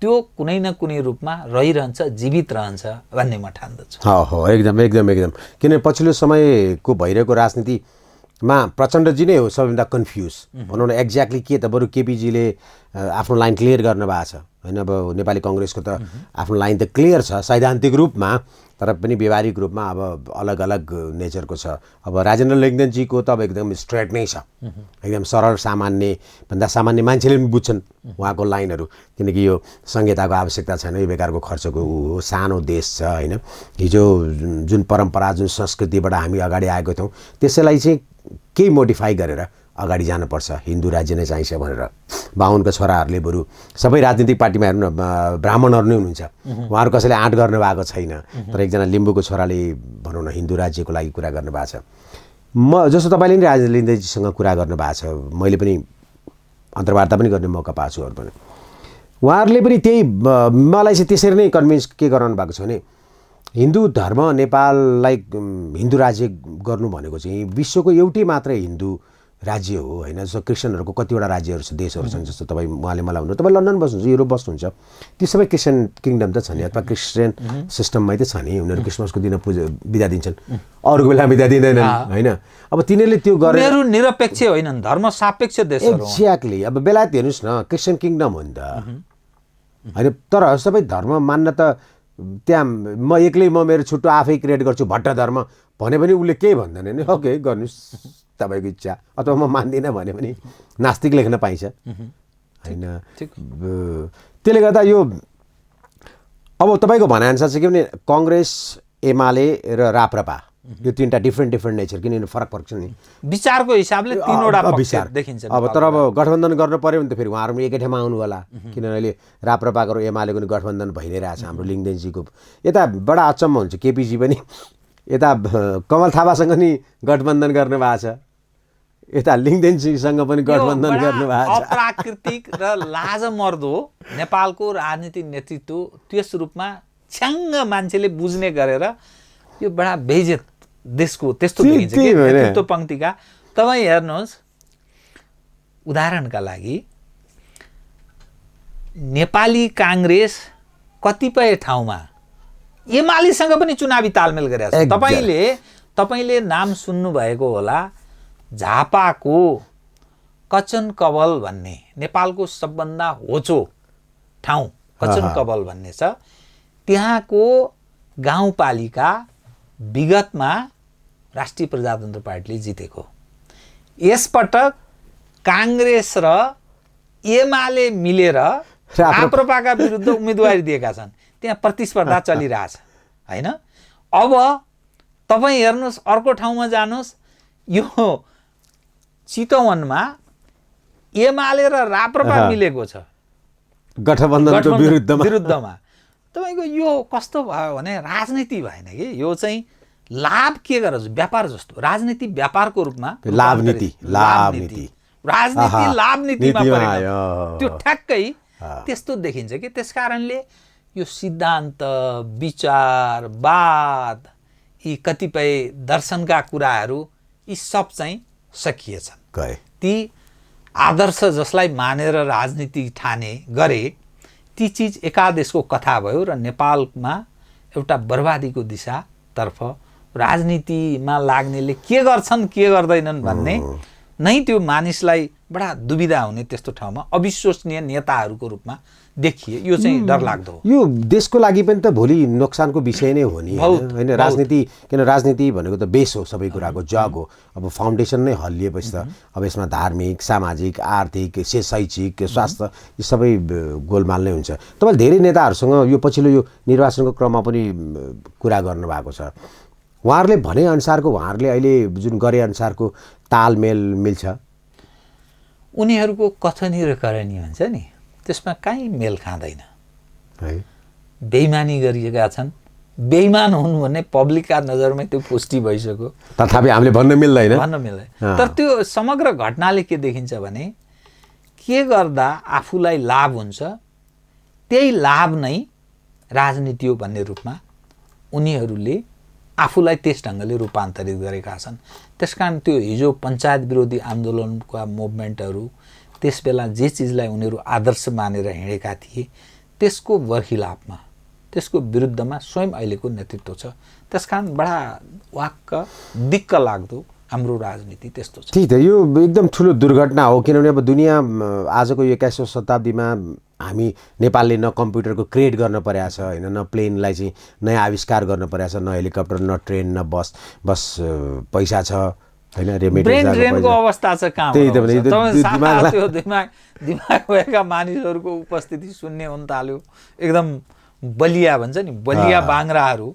त्यो कुनै न कुनै रूपमा रहिरहन्छ, जीवित रहन्छ भन्ने म ठान्दछु। हो एकदम एकदम एकदम। किन पछिल्लो समयको भइरहेको राजनीतिमा प्रचण्डजी नै हो सबैभन्दा कन्फ्युज भनौँ न। एक्ज्याक्टली के त बरु केपीजीले आफ्नो लाइन क्लियर गर्न भएको छ होइन। अब नेपाली कङ्ग्रेसको त आफ्नो लाइन त क्लियर छ सैद्धान्तिक रूपमा, तर पनि व्यवहारिक रूपमा अब अलग अलग नेचरको छ। अब राजेन्द्र लिङ्गदेनजीको त अब एकदम स्ट्रेट नै छ, एकदम सरल भन्दा सामान्य मान्छेले पनि बुझ्छन् उहाँको लाइनहरू। किनकि यो संहिताको आवश्यकता छैन, यो बेकारको खर्चको हो, सानो देश छ होइन। हिजो जुन परम्परा जुन संस्कृतिबाट हामी अगाडि आएको थियौँ त्यसैलाई चाहिँ केही मोडिफाई गरेर अगाडि जानुपर्छ, हिन्दू राज्य नै चाहिन्छ भनेर। बाहुनको छोराहरूले बरु सबै राजनीतिक पार्टीमा हेर्नु न ब्राह्मणहरू नै हुनुहुन्छ, उहाँहरू कसैले आँट गर्नु भएको छैन। तर एकजना लिम्बूको छोराले भनौँ न हिन्दू राज्यको लागि कुरा गर्नुभएको छ। जस्तो तपाईँले नि राजेन्द्र लिङ्गदेनजीसँग कुरा गर्नुभएको छ, मैले पनि अन्तर्वार्ता पनि गर्ने मौका पाएको छु। अरू पनि उहाँहरूले पनि त्यही मलाई चाहिँ त्यसरी नै कन्भिन्स के गराउनु भएको छ भने हिन्दू धर्म नेपाललाई हिन्दू राज्य गर्नु भनेको चाहिँ विश्वको एउटै मात्रै हिन्दू राज्य हो होइन। जस्तो क्रिस्चियनहरूको कतिवटा राज्यहरू छ, देशहरू छन्। जस्तो उहाँले मलाई भन्नु तपाईँ लन्डन बस्नुहुन्छ, युरोप बस्नुहुन्छ, ती सबै क्रिस्चियन किङडम त छ नि, अथवा क्रिस्चियन सिस्टममै त छ नि। उनीहरू क्रिसमसको दिन बिदा दिन्छन्, अरूको बेला बिदा दिँदैनन् होइन। अब तिनीहरूले त्यो गरेर निरपेक्ष होइनन्, धर्म सापेक्ष देशहरू। एक्ज्याक्टली। अब बेलायत हेर्नुहोस् न, क्रिस्चियन किङडम हो नि त होइन। तर सबै धर्म मान्न त त्यहाँ म एक्लै मेरो छुट्टो आफै क्रिएट गर्छु भट्ट धर्म भने पनि उसले केही भन्दैन नि, ओके गर्नुहोस् तपाईँको इच्छा। अथवा म मान्दिनँ भने पनि नास्तिक लेख्न पाइन्छ होइन। त्यसले गर्दा यो अब तपाईँको भनाइअनुसार चाहिँ के भने कङ्ग्रेस, एमाले र राप्रपा यो तीनटा डिफ्रेन्ट नेचर, किनभने फरक छ नि विचारको हिसाबले तीनवटा विचार देखिन्छ। अब तर अब गठबन्धन गर्नु पर्यो भने त फेरि उहाँहरू पनि एकै ठाउँमा आउनु होला, किनभने अहिले राप्रपाको र एमालेको पनि गठबन्धन भइ नै रहेछ। हाम्रो लिङ्गदेनजीको यता बडा अचम्म हुन्छ, केपीजी पनि यता कमल थापासँग नि गठबन्धन गर्नु भएको छ, यता लिङ्गदेनजीसँग पनि गठबन्धन गर्नु भएको छ। अप्राकृतिक र लाजमर्दो नेपालको राजनीतिक नेतृत्व त्यस रूपमा छ्याङ्ग मान्छेले बुझ्ने गरेर यो बडा बेइज्जत देशको त्यस्तो देखिन्छ कि नेतृत्व पङ्क्तिका। तपाईँ हेर्नुहोस्, उदाहरणका लागि नेपाली काङ्ग्रेस कतिपय ठाउँमा एमालेसँग पनि चुनावी तालमेल गरेको छ। तपाईँले नाम सुन्नुभएको होला, झापाको कचन कवल भन्ने नेपालको सबभन्दा होचो ठाउँ कचन कवल भन्ने छ। त्यहाँको गाउँपालिका विगतमा राष्ट्रिय प्रजातन्त्र पार्टीले जितेको। यसपटक काङ्ग्रेस र एमाले मिलेर राप्रपाका विरुद्ध उम्मेदवारी दिएका छन्, त्यहाँ प्रतिस्पर्धा चलिरहेछ होइन। अब तपाईँ हेर्नुहोस्, अर्को ठाउँमा जानुहोस्, यो चितवनमा एमाले र राप्रपा मिलेको छ गठबन्धनको विरुद्धमा। तपाईँको यो कस्तो भयो भने राजनीति भएन कि, यो चाहिँ लाभ के गरेर व्यापार जस्तो, राजनीति व्यापारको रूपमा राजनीति लाभनीतिमा परिणत, त्यो ठ्याक्कै त्यस्तो देखिन्छ कि। त्यसकारणले यो सिद्धान्त, विचारवाद, यी कतिपय दर्शनका कुराहरू यी सब चाहिँ सकिएछन्। ती आदर्श जसलाई मानेर राजनीति ठाने गरे, ती चिज एकादेशको कथा भयो र नेपालमा एउटा बर्बादीको दिशातर्फ राजनीतिमा लाग्नेले के गर्छन् के गर्दैनन् भन्ने नै त्यो मानिसलाई बडा दुविधा हुने त्यस्तो ठाउँमा अविश्वसनीय नेताहरूको रूपमा देखिए। यो चाहिँ डरलाग्दो हो। यो देशको लागि पनि त भोलि नोक्सानको विषय नै हो नि होइन। राजनीति किन राजनीति भनेको त बेस हो, सबै कुराको जग हो। अब फाउन्डेसन नै हल्लिएपछि त अब यसमा धार्मिक, सामाजिक, आर्थिक, शैक्षिक, स्वास्थ्य यी सबै गोलमाल नै हुन्छ। तपाईँले धेरै नेताहरूसँग यो पछिल्लो यो निर्वाचनको क्रममा पनि कुरा गर्नुभएको छ। उहाँहरूले भनेअनुसारको, उहाँहरूले अहिले जुन गरे अनुसारको तालमेल मिल्छ? उनीहरूको कथनी र करनी हुन्छ नि, त्यसमा काहीँ मेल खाँदैन। बेइमानी गरिएका छन्, बेइमान हुन् भन्ने पब्लिकका नजरमै त्यो पुष्टि भइसक्यो, तथापि हामीले भन्न मिल्दैन। तर त्यो समग्र घटनाले के देखिन्छ भने के गर्दा आफूलाई लाभ हुन्छ त्यही लाभ नै राजनीति हो भन्ने रूपमा उनीहरूले आफूलाई त्यस ढङ्गले रूपान्तरित गरेका छन्। त्यसकारण त्यो हिजो पञ्चायत विरोधी आन्दोलनका मुभमेन्टहरू त्यस बेला जे चिजलाई उनीहरू आदर्श मानेर हिँडेका थिए त्यसको बर्खिलाफमा, त्यसको विरुद्धमा स्वयं अहिलेको नेतृत्व छ। त्यसकारण बडा वाक्क दिक्क लाग्दो हाम्रो राजनीति त्यस्तो छ। ठिक छ, यो एकदम ठुलो दुर्घटना हो, किनभने अब दुनियाँ आजको 21औं शताब्दीमा हामी नेपालले न कम्प्युटरको क्रिएट गर्न परेको छ होइन, न प्लेनलाई चाहिँ नयाँ आविष्कार गर्न परेको छ, न हेलिकप्टर, न ट्रेन, न बस पैसा छ होइन, रेमिटेन्सको अवस्था छ कहाँ। दिमाग भएका मानिसहरूको उपस्थिति शून्य हुन थाल्यो, एकदम बलिया भन्छ नि, बलिया बाङ्राहरू,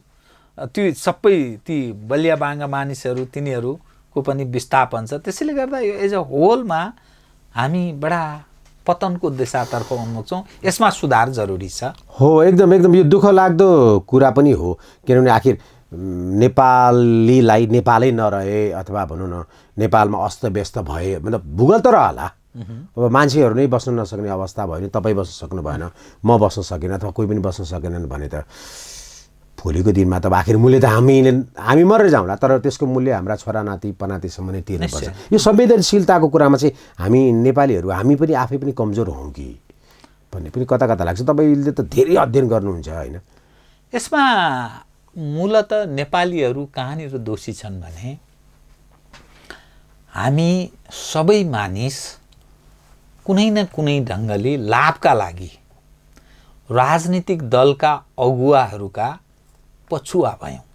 त्यो सबै ती बलिया बाङ्गा मानिसहरू तिनीहरूको पनि विस्थापन छ। त्यसैले गर्दा यो एज अ होलमा हामी बडा पतनको दिशातर्फ उन्मुख छौँ। यसमा सुधार जरुरी छ। हो, एकदम यो दुःख लाग्दो कुरा पनि हो, किनभने आखिर नेपालीलाई नेपालै नरहे अथवा भनौँ न नेपालमा अस्तव्यस्त भए, मतलब भूगोल त रहला, अब मान्छेहरू नै बस्न नसक्ने अवस्था भयो भने तपाईँ बस्न सक्नु भएन, म बस्न सकिनँ अथवा कोही पनि बस्न सकेनन् भने त भोलिको दिनमा त आखिर मूल्य त हामी मरेर जाउँला, तर त्यसको मूल्य हाम्रा छोरा नाति पनातिसम्म नै तिर्नुपर्छ। यो संवेदनशीलताको कुरामा चाहिँ हामी नेपालीहरू हामी पनि आफै पनि कमजोर हौँ कि भन्ने पनि कता कता लाग्छ। तपाईँले त धेरै अध्ययन गर्नुहुन्छ होइन। यसमा मूलत नेपालीहरू कहाँनिर दोषी छन् भने हामी सबै मानिस कुनै न कुनै ढङ्गले लाभका लागि राजनीतिक दलका अगुवाहरूका पछुआ भयौँ।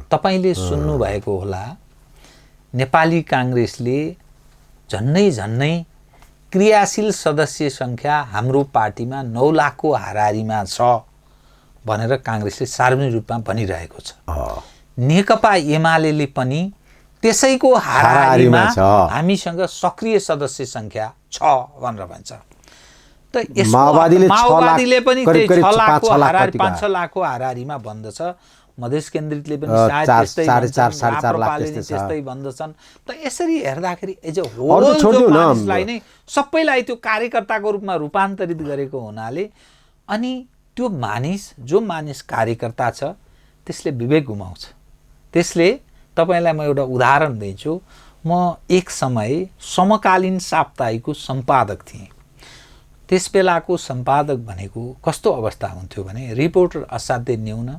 तपाईँले सुन्नुभएको होला नेपाली काङ्ग्रेसले झन्नै क्रियाशील सदस्य सङ्ख्या हाम्रो पार्टीमा 9 लाखको हाराहारीमा छ भनेर काङ्ग्रेसले सार्वजनिक रूपमा भनिरहेको छ। नेकपा एमाले पनि त्यसैको हाराहारीमा हामीसँग सक्रिय सदस्य सङ्ख्या छ भनेर भन्छ। त माओवादीले पनि 5-6 लाखको हाराहारीमा भन्दछ। मधेस केन्द्रितले पनि त्यस्तै भन्दछन्। त यसरी हेर्दाखेरि एज अ होल मानिसलाई नै सबैलाई त्यो कार्यकर्ताको रूपमा रूपान्तरित गरेको हुनाले अनि त्यो मानिस जो मानिस कार्यकर्ता छ त्यसले विवेक गुमाउँछ। त्यसले तपाईँलाई म एउटा उदाहरण दिन्छु। म एक समय समकालीन साप्ताहिकको सम्पादक थिएँ। त्यस बेलाको सम्पादक भनेको कस्तो अवस्था हुन्थ्यो भने रिपोर्टर असाध्यै न्यून,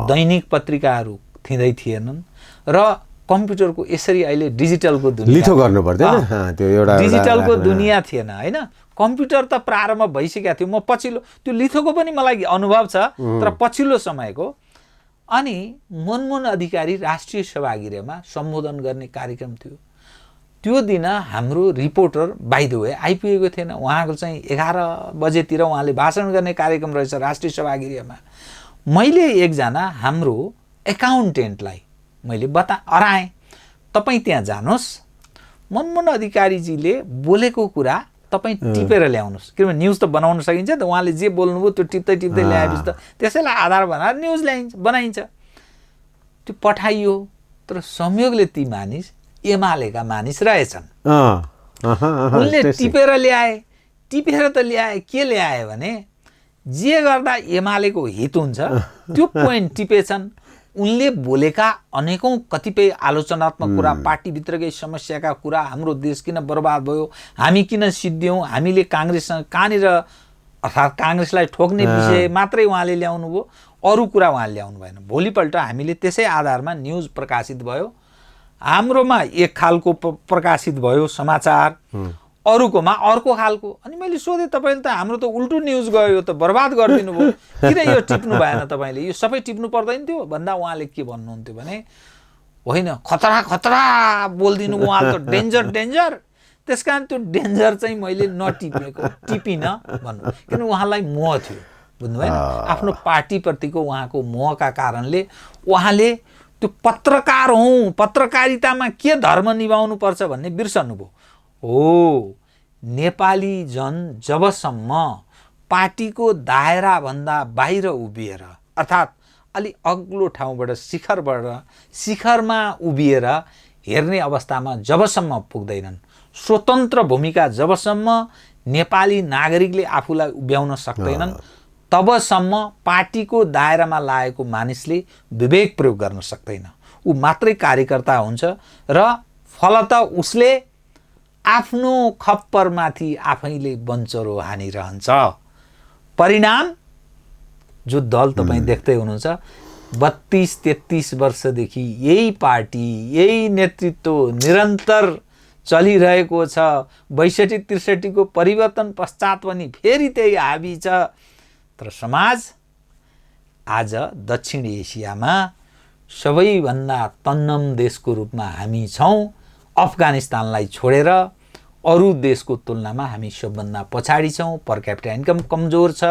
दैनिक पत्रिकाहरू थिँदै थिएनन् र कम्प्युटरको यसरी अहिले डिजिटलको दुनिया लिथो गर्नु पर्दैन, त्यो एउटा डिजिटलको दुनिया थिएन होइन। कम्प्युटर त प्रारम्भ भइसकेको थियो। म पछिल्लो त्यो लिथोको पनि मलाई अनुभव छ, तर पछिल्लो समयको। अनि मनमोहन अधिकारी राष्ट्रिय सभागृहमा सम्बोधन गर्ने कार्यक्रम थियो। त्यो दिन हाम्रो रिपोर्टर बाइ द वे आइपुगेको थिएन। उहाँको चाहिँ 11 बजेतिर उहाँले भाषण गर्ने कार्यक्रम रहेछ राष्ट्रिय सभागृहमा। मैले एकजना हाम्रो एकाउन्टेन्टलाई मैले हराएँ, तपाईँ त्यहाँ जानुहोस्, मनमोहन अधिकारीजीले बोलेको कुरा तपाईँ टिपेर ल्याउनुहोस्, किनभने न्युज त बनाउन सकिन्छ त। उहाँले जे बोल्नुभयो त्यो टिप्दै ल्याएपछि त त्यसैलाई आधार बनाएर न्युज बनाइन्छ। त्यो पठाइयो, तर संयोगले ती मानिस एमालेका मानिस रहेछन्। उनले टिपेर ल्याए के ल्याए भने जे गर्दा एमालेको हित हुन्छ त्यो पोइन्ट टिपेछन्। उनले बोलेका अनेकौं कतिपय आलोचनात्मक कुरा, पार्टीभित्रकै समस्याका कुरा, हाम्रो देश किन बर्बाद भयो, हामी किन सिद्धियौँ, हामीले काङ्ग्रेससँग कहाँनिर, अर्थात् काङ्ग्रेसलाई ठोक्ने विषय मात्रै उहाँले ल्याउनु भयो, अरू कुरा उहाँले ल्याउनु भएन। भोलिपल्ट हामीले त्यसै आधारमा न्युज प्रकाशित भयो। हाम्रोमा एक खालको प्रकाशित भयो समाचार, अरूकोमा अर्को खालको। अनि मैले सोधेँ, तपाईँले त हाम्रो त उल्टो न्युज गयो, यो त बर्बाद गरिदिनु भयो, किन यो टिप्नु भएन तपाईँले, यो सबै टिप्नु पर्दैन थियो भन्दा उहाँले के भन्नुहुन्थ्यो भने होइन खतरा बोलिदिनु भयो, उहाँले त डेन्जर। त्यस कारण त्यो डेन्जर चाहिँ मैले टिपिनँ भन्नु, किन उहाँलाई मोह थियो, बुझ्नुभएन। आफ्नो पार्टीप्रतिको उहाँको मोहका कारणले उहाँले त्यो पत्रकार हौँ, पत्रकारितामा के धर्म निभाउनु पर्छ भन्ने बिर्सनुभयो। हो, नेपाली जन जबसम्म पार्टीको दायराभन्दा बाहिर उभिएर, अर्थात् अलि अग्लो ठाउँबाट शिखरमा उभिएर हेर्ने अवस्थामा जबसम्म पुग्दैनन्, स्वतन्त्र भूमिका जबसम्म नेपाली नागरिकले आफूलाई उभ्याउन सक्दैनन्, तबसम्म पार्टीको दायरामा लागेको मानिसले विवेक प्रयोग गर्न सक्दैन। ऊ मात्रै कार्यकर्ता हुन्छ र फलत उसले आफ्नो खप्परमाथि आफैले बन्चरो हानिरहन्छ। परिणाम जो दल तपाईँ देख्दै हुनुहुन्छ, 32-33 वर्षदेखि यही पार्टी, यही नेतृत्व निरन्तर चलिरहेको छ। 62-63 को परिवर्तन पश्चात पनि फेरि त्यही हाबी छ। तर समाज आज दक्षिण एसियामा सबैभन्दा तन्नम देशको रूपमा हामी छौँ। अफगानिस्तानलाई छोडेर अरू देशको तुलनामा हामी सबभन्दा पछाडि छौँ। पर क्यापिटा इन्कम कमजोर छ,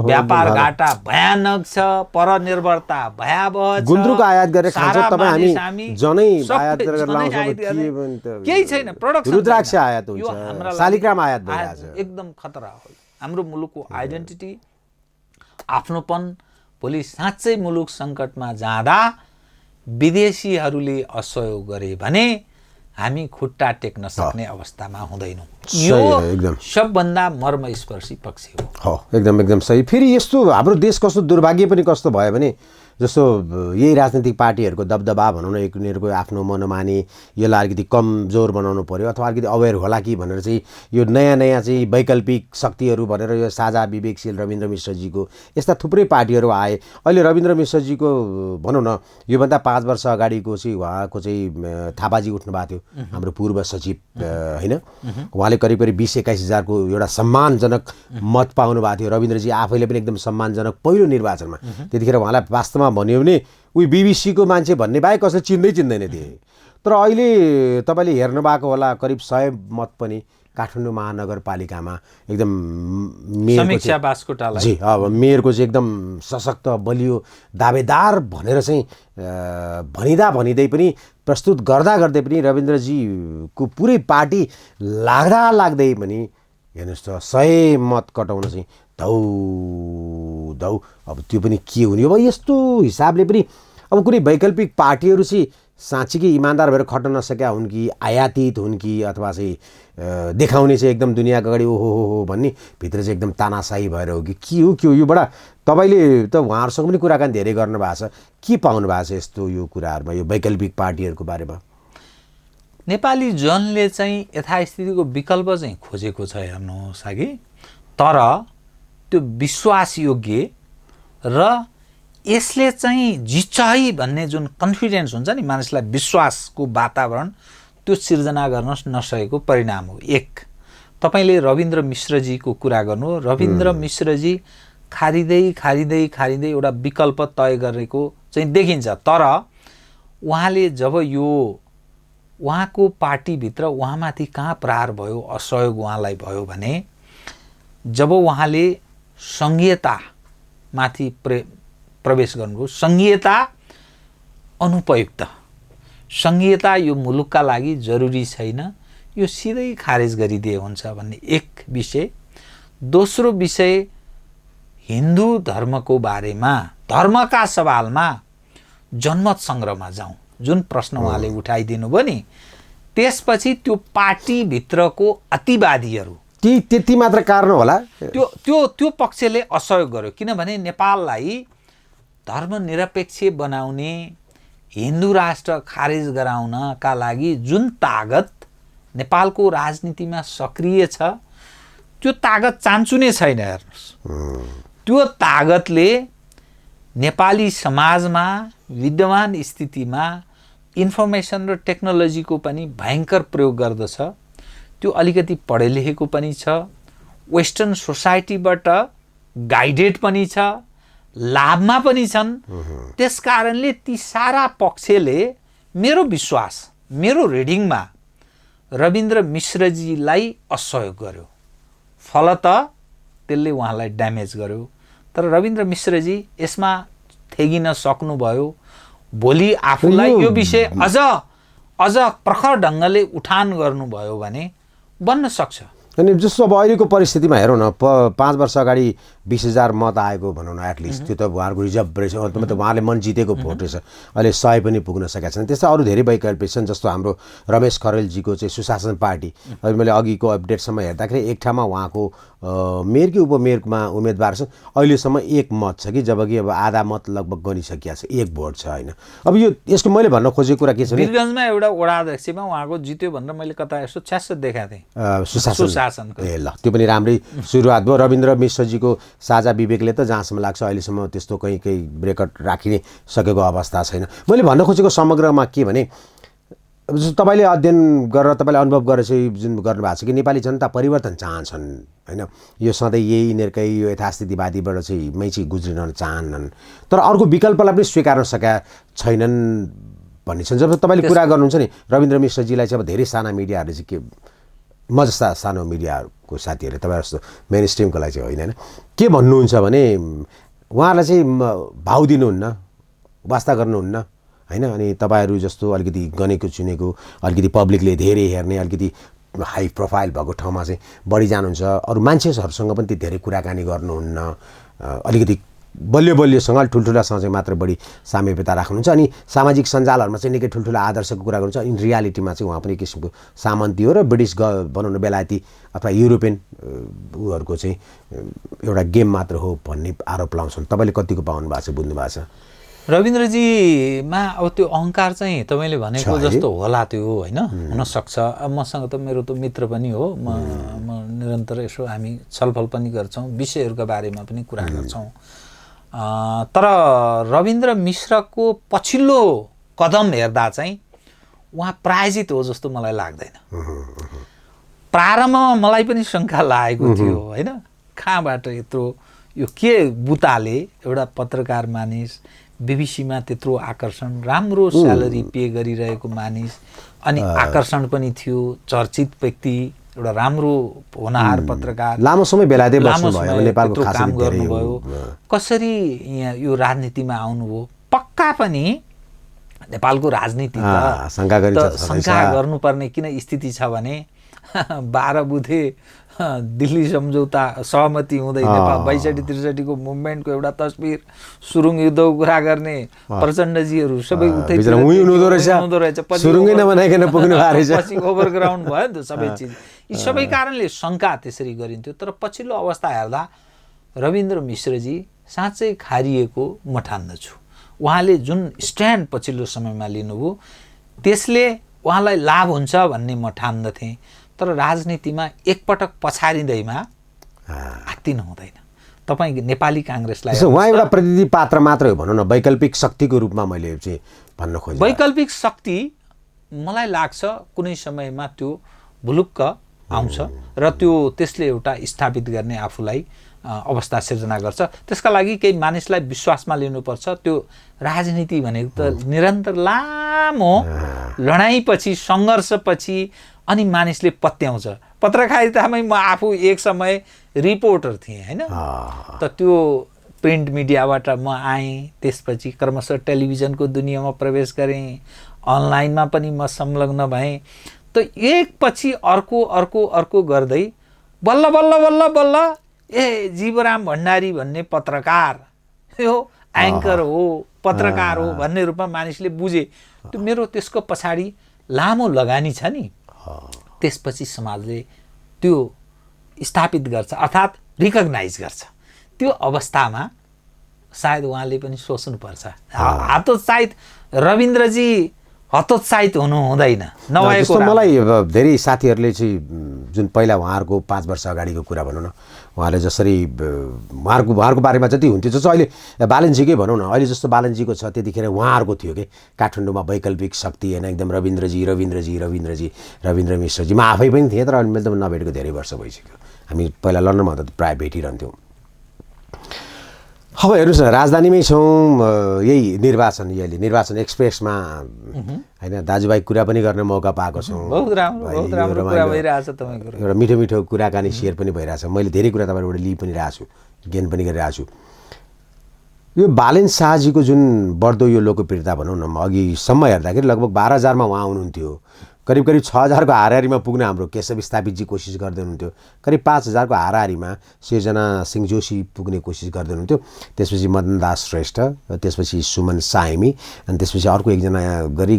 व्यापार घाटा भयानक छ, परनिर्भरता भयावह छ। गुन्द्रुक आयात गरेर खान्छ तपाईँ, हामी जनै आयात गरेर लाउँछौँ, केही छैन। प्रोडक्सन रुद्राक्ष आयात हुन्छ, शालिग्राम आयात भइरहेछ। एकदम खतरा हो। हाम्रो मुलुकको आइडेन्टिटी, आफ्नोपन भोलि साँच्चै मुलुक सङ्कटमा जाँदा विदेशीहरूले असहयोग गरे भने हामी खुट्टा टेक्न सक्ने अवस्थामा हुँदैनौँ। यो सबभन्दा मर्मस्पर्शी पक्ष हो। एकदम सही। फेरि यस्तो हाम्रो देश कस्तो दुर्भाग्य पनि कस्तो भयो भने, जस्तो यही राजनीतिक पार्टीहरूको दबदबा भनौँ न, उनीहरूको आफ्नो मनोमानी, यसलाई अलिकति कमजोर बनाउनु पर्यो अथवा अलिकति अवेर होला कि भनेर चाहिँ यो नयाँ चाहिँ वैकल्पिक शक्तिहरू भनेर यो साझा विवेकशील रविन्द्र मिश्रजीको यस्ता थुप्रै पार्टीहरू आए। अहिले रविन्द्र मिश्रजीको भनौँ न, योभन्दा 5 वर्ष अगाडिको चाहिँ उहाँको चाहिँ थापाजी उठ्नु भएको थियो, हाम्रो पूर्व सचिव होइन, उहाँले करिब 20-21 हजारको एउटा सम्मानजनक मत पाउनु भएको थियो। रविन्द्रजी आफैले पनि एकदम सम्मानजनक पहिलो निर्वाचनमा, त्यतिखेर उहाँलाई वास्तवमा भन्यो भने उही बीबीसीको मान्छे भन्ने बाहेक कसैले चिन्दैन थिए। तर अहिले तपाईँले हेर्नु भएको होला, करिब 100 मत पनि काठमाडौँ महानगरपालिकामा एकदम समीक्षा बास्कोटालाई जी अब मेयरको चाहिँ एकदम सशक्त बलियो दावेदार भनेर चाहिँ भनिँदै पनि प्रस्तुत गर्दै पनि रविन्द्रजीको पुरै पार्टी लाग्दै पनि हेर्नुहोस् त 100 मत कटाउन चाहिँ धौ अब त्यो पनि के हुने हो। यस्तो हिसाबले पनि अब कुनै वैकल्पिक पार्टीहरू चाहिँ साँच्चीकै इमान्दार भएर खट्न नसकेका हुन् कि आयातित हुन् कि अथवा चाहिँ देखाउने चाहिँ एकदम दुनियाँको अगाडि ओहो भन्ने भित्र चाहिँ एकदम तानासाही भएर हो कि के हो योबाट तपाईँले त उहाँहरूसँग पनि कुराकानी धेरै गर्नुभएको छ, के पाउनु भएको छ यस्तो यो कुराहरूमा, यो वैकल्पिक पार्टीहरूको बारेमा? नेपाली जनले चाहिँ यथास्थितिको विकल्प चाहिँ खोजेको छ हेर्नुहोस् कि, तर त्यो विश्वासयोग्य र यसले चाहिँ जित्छ है भन्ने जुन कन्फिडेन्स हुन्छ नि, मानिसलाई विश्वासको वातावरण, त्यो सिर्जना गर्न नसकेको परिणाम हो। एक, तपाईँले रविन्द्र मिश्रजीको कुरा गर्नु, रविन्द्र मिश्रजी खारिँदै एउटा विकल्प तय गरेको चाहिँ देखिन्छ। तर उहाँले जब यो उहाँको पार्टीभित्र उहाँमाथि कहाँ प्रहार भयो, असहयोग उहाँलाई भयो भने जब उहाँले सङ्घीयतामाथि प्रवेश गर्नुभयो। सङ्घीयता अनुपयुक्त, सङ्घीयता यो मुलुकका लागि जरुरी छैन, यो सिधै खारेज गरिदिए हुन्छ भन्ने एक विषय। दोस्रो विषय, हिन्दू धर्मको बारेमा, धर्मका सवालमा जनमत सङ्ग्रहमा जाउँ, जुन प्रश्न उहाँले उठाइदिनु भयो नि, त्यसपछि त्यो पार्टीभित्रको अतिवादीहरू, त्यति मात्र कारण होला, त्यो पक्षले असहयोग गर्यो। किनभने नेपाललाई धर्मनिरपेक्ष बनाउने, हिन्दू राष्ट्र खारेज गराउनका लागि जुन तागत नेपालको राजनीतिमा सक्रिय छ, त्यो तागत चान्चुने छैन। हेर्नुहोस्, त्यो तागतले नेपाली समाजमा विद्यमान स्थितिमा इन्फर्मेसन र टेक्नोलोजीको पनि भयङ्कर प्रयोग गर्दछ। त्यो अलिकति पढे लेखेको पनि छ, वेस्टर्न सोसाइटीबाट गाइडेड पनि छ, लाभमा पनि छन्। त्यसकारणले ती सारा पक्षले मेरो विश्वास, मेरो रिडिङमा रविन्द्र मिश्रजीलाई असहयोग गर्यो, फलत त्यसले उहाँलाई ड्यामेज गर्यो। तर रविन्द्र मिश्रजी यसमा थेगिन सक्नुभयो। भोलि आफूलाई यो विषय अझ प्रखर ढङ्गले उठान गर्नुभयो भने बन्न सक्छ। अनि जस्तो अब अहिलेको परिस्थितिमा हेरौँ न, 5 वर्ष अगाडि 20,000 मत आएको भनौँ न एटलिस्ट, त्यो त उहाँहरूको रिजर्भ रहेछ, मतलब उहाँले मन जितेको भोट रहेछ, अहिले 100 पनि पुग्न सकेका छैन। त्यस्तै अरू धेरै वैकल्पिक छन्, जस्तो हाम्रो रमेश खरेलजीको चाहिँ सुशासन पार्टी, अहिले मैले अघिको अपडेटसम्म हेर्दाखेरि एक ठाउँमा उहाँको मेयर कि उपमेयरमा उम्मेदवार छन्, अहिलेसम्म 1 मत छ कि, जबकि अब आधा मत लगभग गनिसकिया छ, 1 भोट छ होइन। अब यो यसको मैले भन्न खोजेको कुरा के छ भने वीरगञ्जमा एउटा वडा अध्यक्षमा उहाँको जित्यो भनेर मैले कता यसो छ्यास देखाएको थिएँ सुशासनको। ए ल, त्यो पनि राम्रै सुरुवात भयो। रविन्द्र मिश्रजीको साझा विवेकले त जहाँसम्म लाग्छ अहिलेसम्म त्यस्तो कहीँ रेकर्ड राखिने सकेको अवस्था छैन। मैले भन्न खोजेको समग्रमा के भने, तपाईँले अध्ययन गरेर तपाईँले अनुभव गरेर चाहिँ जुन गर्नुभएको छ कि नेपाली जनता परिवर्तन चाहन्छन् होइन, यो सधैँ यही यिनीहरूकै यो यथास्थितिवादीबाट चाहिँ गुज्रिन चाहन्नन्, तर अर्को विकल्पलाई पनि स्वीकार्न सकेका छैनन् भन्ने छ। जब तपाईँले कुरा गर्नुहुन्छ नि रविन्द्र मिश्रजीलाई चाहिँ अब धेरै साना मिडियाहरूले चाहिँ के, म जस्ता सानो मिडियाको साथीहरूले तपाईँ जस्तो मेन स्ट्रिमको लागि चाहिँ होइन होइन, के भन्नुहुन्छ भने उहाँहरूलाई चाहिँ भाउ दिनुहुन्न, वास्ता गर्नुहुन्न होइन, अनि तपाईँहरू जस्तो अलिकति गनेको चुनेको, अलिकति पब्लिकले धेरै हेर्ने, अलिकति हाई प्रोफाइल भएको ठाउँमा चाहिँ बढी जानुहुन्छ, अरू मान्छेहरूसँग पनि त्यो धेरै कुराकानी गर्नुहुन्न, अलिकति बलियोसँगै ठुल्ठुलासँग चाहिँ मात्र बढी सामिप्यता राख्नुहुन्छ, अनि सामाजिक सञ्जालहरूमा चाहिँ निकै ठुल्ठुला आदर्शको कुरा गर्नुहुन्छ। इन रियालिटीमा चाहिँ उहाँ पनि एक किसिमको सामन्ती हो र ब्रिटिस भनौँ न बेलायती अथवा युरोपियन उहरूको चाहिँ एउटा गेम मात्र हो भन्ने आरोप लाउँछन्। तपाईँले कतिको पाउनु भएको छ, बुझ्नु भएको छ? रविन्द्रजीमा अब त्यो अहङ्कार चाहिँ तपाईँले भनेको जस्तो होला त्यो होइन, हुनसक्छ। अब मसँग त मेरो त मित्र पनि हो, म निरन्तर यसो हामी छलफल पनि गर्छौँ, विषयहरूका बारेमा पनि कुरा गर्छौँ। तर रविन्द्र मिश्रको पछिल्लो कदम हेर्दा चाहिँ उहाँ पराजित हो जस्तो मलाई लाग्दैन। प्रारम्भमा मलाई पनि शङ्का लागेको थियो होइन, कहाँबाट यत्रो यो के बुताले एउटा पत्रकार मानिस, बीबीसीमा त्यत्रो आकर्षण, राम्रो स्यालेरी पे गरिरहेको मानिस, अनि आकर्षण पनि थियो, चर्चित व्यक्ति, एउटा राम्रो होनहार पत्रकार, लामो समय बेलायतै बस्नुभयो, नेपालको खास काम गर्नुभयो, कसरी यहाँ यो राजनीतिमा आउनुभयो? पक्का पनि नेपालको राजनीति त शङ्का गर्नुपर्ने किन स्थिति छ भने 12 बुधे दिल्ली सम्झौता सहमति हुँदै नेपाल 62-63 को मुभमेन्टको एउटा तस्बिर, सुरुङ युद्धको कुरा गर्ने प्रचण्डजीहरू सबै उतै हुँदो रहेछ, पछि ओभरग्राउन्ड भयो नि त सबै चिज। यी सबै कारणले शङ्का त्यसरी गरिन्थ्यो। तर पछिल्लो अवस्था हेर्दा रविन्द्र मिश्रजी साँच्चै खारिएको म ठान्दछु। उहाँले जुन स्ट्यान्ड पछिल्लो समयमा लिनुभयो त्यसले उहाँलाई लाभ हुन्छ भन्ने म ठान्दथेँ। तर राजनीतिमा एकपटक पछारिँदैमा आत्तिनु हुँदैन। तपाईँ नेपाली काङ्ग्रेसलाई उहाँ एउटा प्रतिनिधि पात्र मात्रै हो भनौँ न, वैकल्पिक शक्तिको रूपमा मैले चाहिँ भन्न खोजेँ। वैकल्पिक शक्ति मलाई लाग्छ कुनै समयमा त्यो भुलुक्क आउँछ र त्यसले एउटा स्थापित गर्ने आफूलाई अवस्था सिर्जना गर्छ। त्यसका लागि केही मानिसलाई विश्वासमा लिनुपर्छ। त्यो राजनीति भनेको त निरन्तर लामो लडाइँपछि, सङ्घर्षपछि अनि मानिसले पत्याउँछ। पत्रकारितामै म आफू एक समय रिपोर्टर थिएँ होइन, त त्यो प्रिन्ट मिडियाबाट म आएँ, त्यसपछि क्रमशः टेलिभिजनको दुनियाँमा प्रवेश गरेँ, अनलाइनमा पनि म संलग्न भएँ। त एकपछि अर्को गर्दै बल्ल बल्ल बल्ल बल्ल जीवराम भण्डारी भन्ने पत्रकार यो एङ्कर हो, पत्रकार हो भन्ने रूपमा मानिसले बुझे। त्यो मेरो त्यसको पछाडि लामो लगानी छ नि, त्यसपछि समाजले त्यो स्थापित गर्छ, अर्थात् रिकग्नाइज गर्छ। त्यो अवस्थामा सायद उहाँले पनि सोच्नुपर्छ। हतोत्साहित रविन्द्रजी हतोत्साहित हुनु हुँदैन नभएको। मलाई धेरै साथीहरूले चाहिँ जुन पहिला उहाँहरूको 5 वर्ष अगाडिको कुरा भनौँ न, उहाँले जसरी उहाँहरूको बारेमा जति हुन्थ्यो, जस्तो अहिले बालनजीकै भनौँ न, अहिले जस्तो बालनजीको छ त्यतिखेर उहाँहरूको थियो कि काठमाडौँमा वैकल्पिक शक्ति होइन, एकदम रविन्द्र मिश्रजी। म आफै पनि थिएँ, तर अहिले मैले त नभेटेको धेरै वर्ष भइसक्यो। हामी पहिला लन्डनमा त प्रायः भेटिरहन्थ्यौँ। अब हेर्नुहोस् न, राजधानीमै छौँ, यही निर्वाचन एक्सप्रेसमा होइन, दाजुभाइ कुरा पनि गर्ने मौका पाएको छौँ। एउटा मिठो कुराकानी सेयर पनि भइरहेछ। मैले धेरै कुरा तपाईँबाट लिइ पनि रहेको छु, गेन पनि गरिरहेको छु। यो बालेन शाहजीको जुन बढ्दो यो लोकप्रियता भनौँ न, अघिसम्म हेर्दाखेरि लगभग 12,000मा उहाँ हुनुहुन्थ्यो, करिब 6000को हाराहारीमा पुग्न हाम्रो केशव स्थापितजी कोसिस गर्दै हुनुहुन्थ्यो। करिब 5000को हाराहारीमा सिर्जना सिंह जोशी पुग्ने कोसिस गर्दै हुनुहुन्थ्यो। त्यसपछि मदन दास श्रेष्ठ, त्यसपछि सुमन साइमी, अनि त्यसपछि अर्को एकजना गरी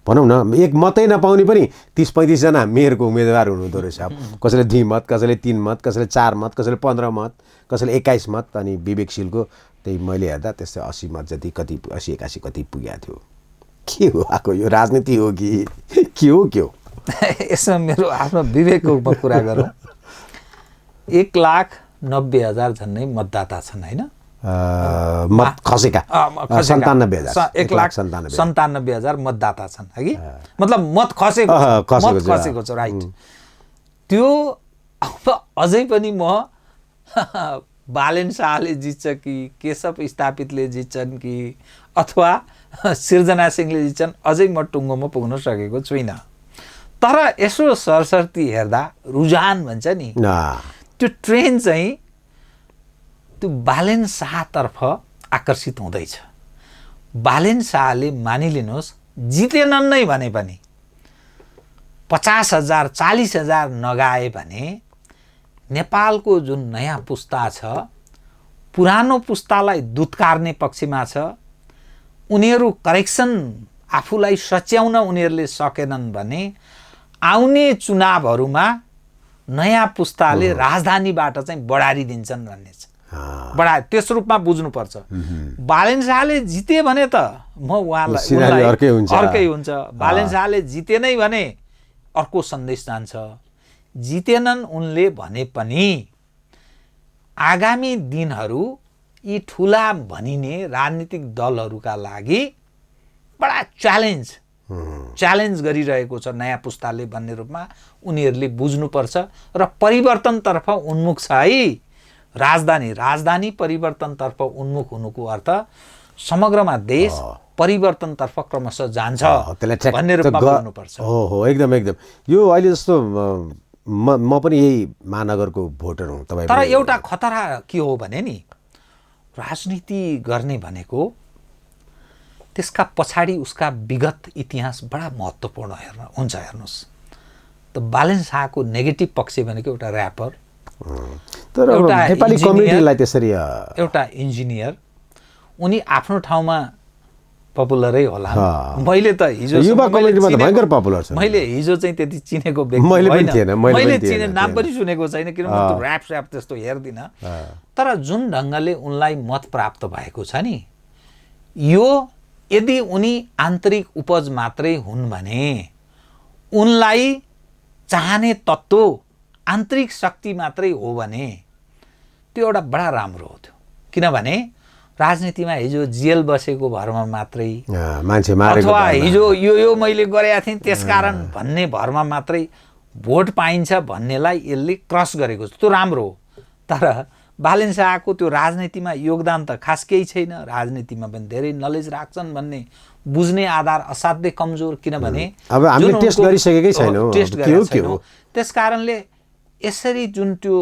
भनौँ न एक मतै नपाउने पनि 30-35 जना मेयरको उम्मेदवार हुनुहुँदो रहेछ। कसैले 2 मत, कसैले 3 मत, कसैले 4 मत, कसैले 15 मत, कसैले 21 मत, अनि विवेकशीलको त्यही मैले हेर्दा त्यस्तै 80 मत जति कति 80-81 कति पुगेको थियो। के हो आएको यो राजनीति हो कि के हो के हो? यसमा मेरो आफ्नो विवेकको कुरा गरौँ। 1,90,000 झन्नै मतदाता छन् होइन, मत खसेका 97,000 1,97,000 मतदाता छन् है कि, मतलब मत खसेको छ राइट। त्यो अब अझै पनि म बालेन शाहले जित्छ कि केशव स्थापितले जित्छन् कि अथवा सिर्जना सिंहले जित्छन्, अझै म टुङ्गोमा पुग्न सकेको छुइनँ। तर यसो सरसर्ती हेर्दा रुझान भन्छ नि, त्यो ट्रेन चाहिँ त्यो बालेन शाहतर्फ आकर्षित हुँदैछ। बालेन शाहले मानिलिनुहोस् जितेनन् नै भने पनि 50,000 40,000 नगाए भने नेपालको जुन नयाँ पुस्ता छ, पुरानो पुस्तालाई दुत्कार्ने पक्षमा छ, उनीहरू करेक्सन आफूलाई सच्याउन उनीहरूले सकेनन् भने आउने चुनावहरूमा नयाँ पुस्ताले राजधानीबाट चाहिँ बढारी दिन्छन् भन्ने छ। त्यस रूपमा बुझ्नुपर्छ। बालेन शाहले जिते भने त म उहाँलाई अर्कै हुन्छ, बालेन शाहले जितेनै भने अर्को सन्देश जान्छ। जितेनन् उनले भने पनि आगामी दिनहरू यी ठुला भनिने राजनीतिक दलहरूका लागि बडा च्यालेन्ज गरिरहेको छ नयाँ पुस्ताले भन्ने रूपमा उनीहरूले बुझ्नुपर्छ र परिवर्तनतर्फ उन्मुख छ है। राजधानी परिवर्तनतर्फ उन्मुख हुनुको अर्थ समग्रमा देश परिवर्तनतर्फ क्रमशः जान्छ भन्ने रूपमा बुझ्नुपर्छ। हो एकदम यो अहिले जस्तो म पनि यही महानगरको भोटर हुँ तपाईँ। तर एउटा खतरा के हो भने नि, राजनीति गर्ने भनेको त्यसका पछाडि उसका विगत इतिहास बडा महत्त्वपूर्ण हुन्छ। हेर्नुहोस् त बालेन शाहको नेगेटिभ पक्ष भनेको एउटा र्यापर, तर नेपाली कम्युनिटीलाई त्यसरी एउटा इन्जिनियर, उनी आफ्नो ठाउँमा पपुलरै होला। मैले त हिजो युवा कम्युनिटीमा त भयंकर पपुलर छ। मैले हिजो चाहिँ त्यति चिनेको व्यक्ति मैले चिने नाम पनि सुनेको छैन, किनभने त्यो ऱ्याप त्यस्तो हेर्दिनँ। तर जुन ढङ्गले उनलाई मत प्राप्त भएको छ नि, यो यदि उनी आन्तरिक उपज मात्रै हुन् भने, उनलाई चाहने तत्त्व आन्तरिक शक्ति मात्रै हो भने त्यो एउटा बडा राम्रो हो। त्यो किनभने राजनीतिमा हिजो जेल बसेको भरमा मात्रै मान्छे मारेको अथवा हिजो यो मैले गरेका थिएँ त्यसकारण भन्ने भरमा मात्रै भोट पाइन्छ भन्नेलाई यसले क्रस गरेको छ। त्यो राम्रो हो। तर बालेन शाहको त्यो राजनीतिमा योगदान त खास केही छैन। राजनीतिमा पनि धेरै नलेज राख्छन् भन्ने बुझ्ने आधार असाध्यै कमजोर, किनभने अब हामीले टेस्ट गरिसकेकै छैनौँ। त्यस कारणले यसरी जुन त्यो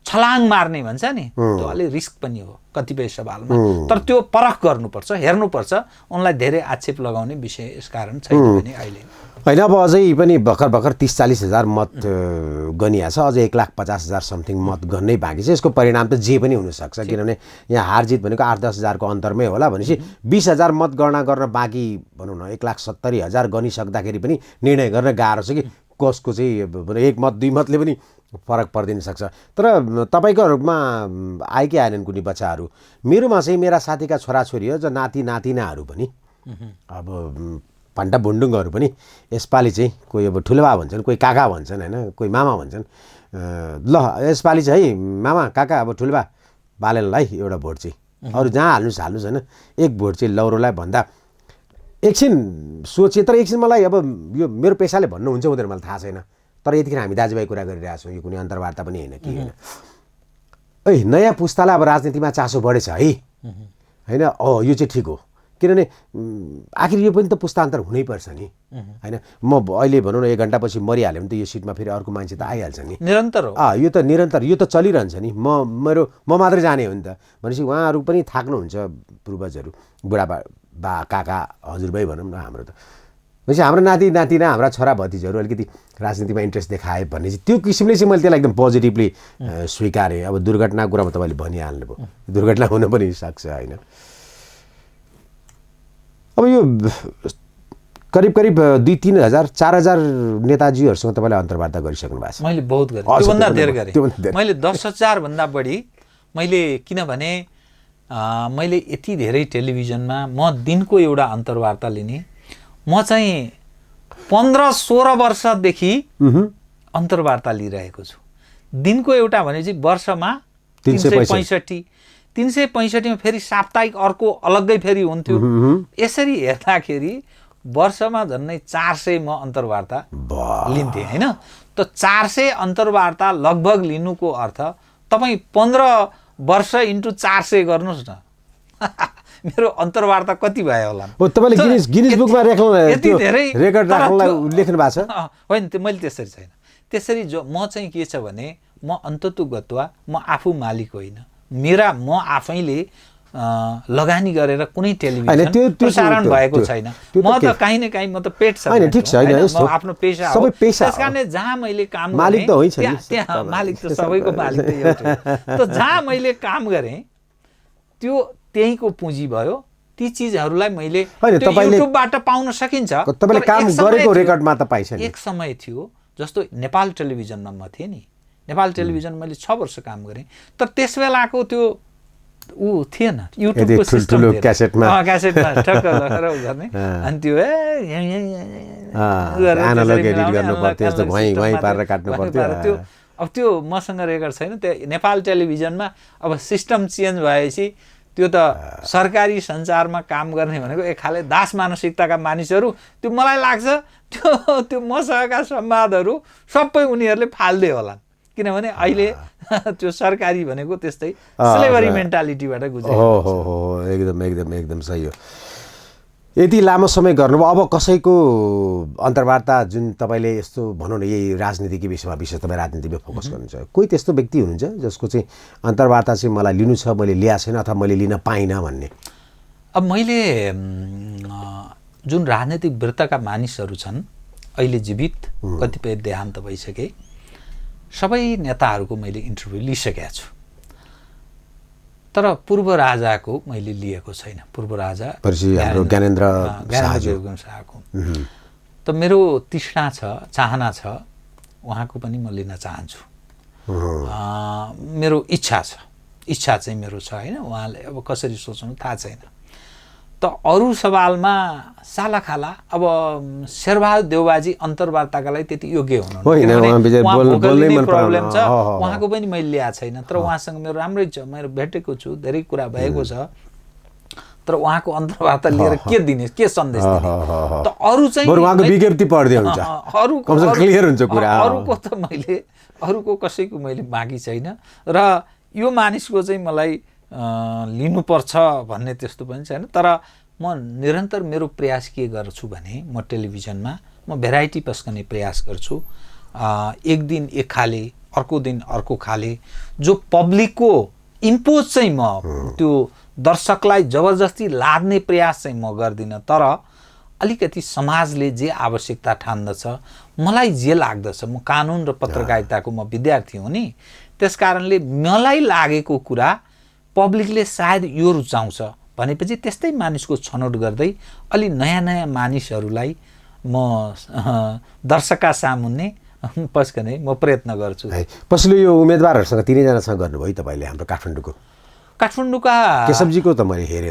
छलाङ मार्ने भन्छ नि, त्यो अलि रिस्क पनि हो कतिपय सवालमा। तर त्यो परख गर्नुपर्छ, हेर्नुपर्छ। उनलाई धेरै आक्षेप लगाउने विषय यसकारण छैन भने अहिले होइन। अब अझै पनि भर्खर 30-40 हजार मत गनिया छ, अझै 1,50,000 समथिङ मत गर्नै बाँकी छ। यसको परिणाम त जे पनि हुनसक्छ, किनभने यहाँ हारजित भनेको 8-10 हजारको अन्तरमै होला भनेपछि 20,000 मत गणना गर्न बाँकी भनौँ न 1,70,000 गनिसक्दाखेरि पनि निर्णय गर्न गाह्रो छ कि कसको चाहिँ 1 मत 2 मतले पनि फरक पर्दिन सक्छ। तर तपाईँकोहरूमा आएकै आएनन् कुनै बच्चाहरू। मेरोमा चाहिँ मेरा साथीका छोराछोरी हो, जो नाति नातिनाहरू पनि अब फन्टा भुन्डुङहरू पनि यसपालि चाहिँ कोही अब ठुलोबा भन्छन्, कोही काका भन्छन् होइन, कोही मामा भन्छन्। ल यसपालि चाहिँ है मामा काका अब ठुलोबा बालेनलाई एउटा भोट चाहिँ अरू जहाँ हाल्नुहोस् होइन, एक भोट चाहिँ लौरोलाई भन्दा एकछिन सोचे। तर एकछिन मलाई अब यो मेरो पेसाले भन्नुहुन्छ हुँदैन मलाई थाहा छैन, तर यतिखेर हामी दाजुभाइ कुरा गरिरहेको छौँ, यो कुनै अन्तर्वार्ता पनि होइन कि होइन। नयाँ पुस्तालाई अब राजनीतिमा चासो बढेछ है होइन, यो चाहिँ ठिक हो। किनभने आखिर यो पनि त पुस्तान्तर हुनैपर्छ नि होइन। म अहिले भनौँ न 1 घन्टापछि मरिहाल्यो भने त यो सिटमा फेरि अर्को मान्छे त आइहाल्छ नि, निरन्तर हो। यो त निरन्तर, यो त चलिरहन्छ नि। म मात्रै जाने हो नि त भनेपछि उहाँहरू पनि थाक्नुहुन्छ, पूर्वजहरू बुढाबा काका हजुरबाइ भनौँ न हाम्रो त। भनेपछि हाम्रो नातिना हाम्रा छोरा भतिजहरू अलिकति राजनीतिमा इन्ट्रेस्ट देखाए भने चाहिँ त्यो किसिमले चाहिँ मैले त्यसलाई एकदम पोजिटिभली स्वीकारेँ। अब दुर्घटनाको कुरामा तपाईँले भनिहाल्नुभयो, दुर्घटना हुन पनि सक्छ होइन। अब यो करिब 2-3 हजार 4 हजार नेताजीहरूसँग तपाईँले अन्तर्वार्ता गरिसक्नु भएको छ। मैले बहुत गरेँ, त्योभन्दा धेर गरेँ। मैले 10,000 भन्दा बढी मैले, किनभने मैले यति धेरै टेलिभिजनमा म दिनको एउटा अन्तर्वार्ता लिने, म चाहिँ 15-16 वर्षदेखि अन्तर्वार्ता लिइरहेको छु। दिनको एउटा भनेपछि वर्षमा 365 मा फेरि साप्ताहिक अर्को अलग्गै फेरि हुन्थ्यो। यसरी हेर्दाखेरि वर्षमा झन्डै 400 म अन्तर्वार्ता लिन्थेँ होइन। त 400 अन्तर्वार्ता लगभग लिनुको अर्थ तपाईँ 15 वर्ष इन्टु 400 गर्नुहोस् न, मेरो अन्तर्वार्ता कति भयो होला। तपाईँले गिनिज बुकमा रेकर्ड राख्नलाई लेख्नु भएको छ? होइन, त्यो मैले त्यसरी छैन। त्यसरी जो म चाहिँ के छ भने, म अन्ततोगत्वा म आफू मालिक होइन, म आफैले लगानी गरेर कुनै टेलिभिजन प्रसारण भएको छैन। म त काहीँ न काहीँ म त पेट छ, आफ्नो पेसा हो। त्यसकारणले जहाँ मैले काम गरेँ त्यहाँ मालिक त सबैको मालिक त एउटै। त जहाँ मैले काम गरेँ त्यो त्यहीँको पुँजी भयो। ती चिजहरूलाई मैले युट्युबबाट पाउन सकिन्छ। तपाईँले काम गरेको रेकर्डमा त पाइन्छ नि। एक समय थियो जस्तो नेपाल टेलिभिजनमा म थिएँ नि, नेपाल टेलिभिजन मैले 6 वर्ष काम गरेँ। तर त्यस बेलाको त्यो थिएन, युट्युबको सिस्टम क्यासेटमा ठक्क लगेर गर्ने, अनि त्यो त्यो अब त्यो मसँग रेकर्ड छैन। त्यो नेपाल टेलिभिजनमा अब सिस्टम चेन्ज भएपछि त्यो त सरकारी सञ्चारमा काम गर्ने भनेको एक खाले दास मानसिकताका मानिसहरू, त्यो मलाई लाग्छ त्यो मसँगका संवादहरू सबै उनीहरूले फाल्दै होला। किनभने अहिले त्यो सरकारी भनेको त्यस्तै स्लेभरी मेन्टालिटीबाट गुज्रेको हो। एकदम सही हो। यति लामो समय गर्नुभयो, अब कसैको अन्तर्वार्ता जुन तपाईँले यस्तो भनौँ न यही राजनीतिको विषयमा विशेष तपाईँ राजनीतिमा फोकस गर्नुहुन्छ, कोही त्यस्तो व्यक्ति हुनुहुन्छ जसको चाहिँ अन्तर्वार्ता चाहिँ मलाई लिनु छ, मैले ल्याएको छैन अथवा मैले लिन पाइनँ भन्ने? अब मैले जुन राजनीतिक वृत्तका मानिसहरू छन् अहिले जीवित, कतिपय देहान्त भइसके, सबै नेताहरूको मैले इन्टरभ्यू लिइसकेको छु। तर पूर्व राजाको मैले लिएको छैन। पूर्व राजा ज्ञानेन्द्र शाहको त मेरो तृष्णा छ, चाहना छ, उहाँको पनि म लिन चाहन्छु। मेरो इच्छा चाहिँ मेरो छ होइन। उहाँले अब कसरी सोच्नु थाहा छैन। त अरू सवालमा सालाखाला अब शेरबहादुर देउबाजी अन्तर्वार्ताका लागि त्यति योग्य हुनुहुन्न, प्रब्लम छ, उहाँको पनि मैले ल्याएको छैन। तर उहाँसँग मेरो राम्रै छ, मेरो भेटेको छु, धेरै कुरा भएको छ। तर उहाँको अन्तर्वार्ता लिएर के दिने, के सन्देश दिने? त अरू चाहिँ विज्ञप्ति पढ्दै हुन्छ, क्लियर हुन्छ कुरा। अरूको कसैको मैले बाँकी छैन। र यो मानिसको चाहिँ मलाई लिनुपर्छ भन्ने त्यस्तो पनि छैन। तर म निरन्तर मेरो प्रयास के गर्छु भने, म टेलिभिजनमा म भेराइटी पस्कने प्रयास गर्छु। एक दिन एक खाले, अर्को दिन अर्को खाले, जो पब्लिकको इम्पोज चाहिँ म त्यो दर्शकलाई जबरजस्ती लाद्ने प्रयास चाहिँ म गर्दिनँ। तर अलिकति समाजले जे आवश्यकता ठान्दछ, मलाई जे लाग्दछ, म कानुन र पत्रकारिताको म विद्यार्थी हुँ नि, त्यस कारणले मलाई लागेको कुरा पब्लिकले सायद यो रुचाउँछ भनेपछि त्यस्तै मानिसको छनौट गर्दै अलि नयाँ नयाँ मानिसहरूलाई म दर्शकका सामुन्ने पस्कने म प्रयत्न गर्छु। पछिल्लो यो उम्मेदवारहरूसँग तिनैजनासँग गर्नुभयो तपाईँले? हाम्रो काठमाडौँका केशवजीको त मैले हेरेँ।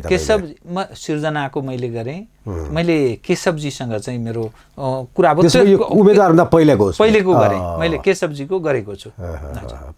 म सिर्जनाको मैले गरेँ। मैले केशवजीसँग चाहिँ मेरो कुरा उम्मेदवारभन्दा पहिलेको गरेँ। मैले केशवजीको गरेको छु।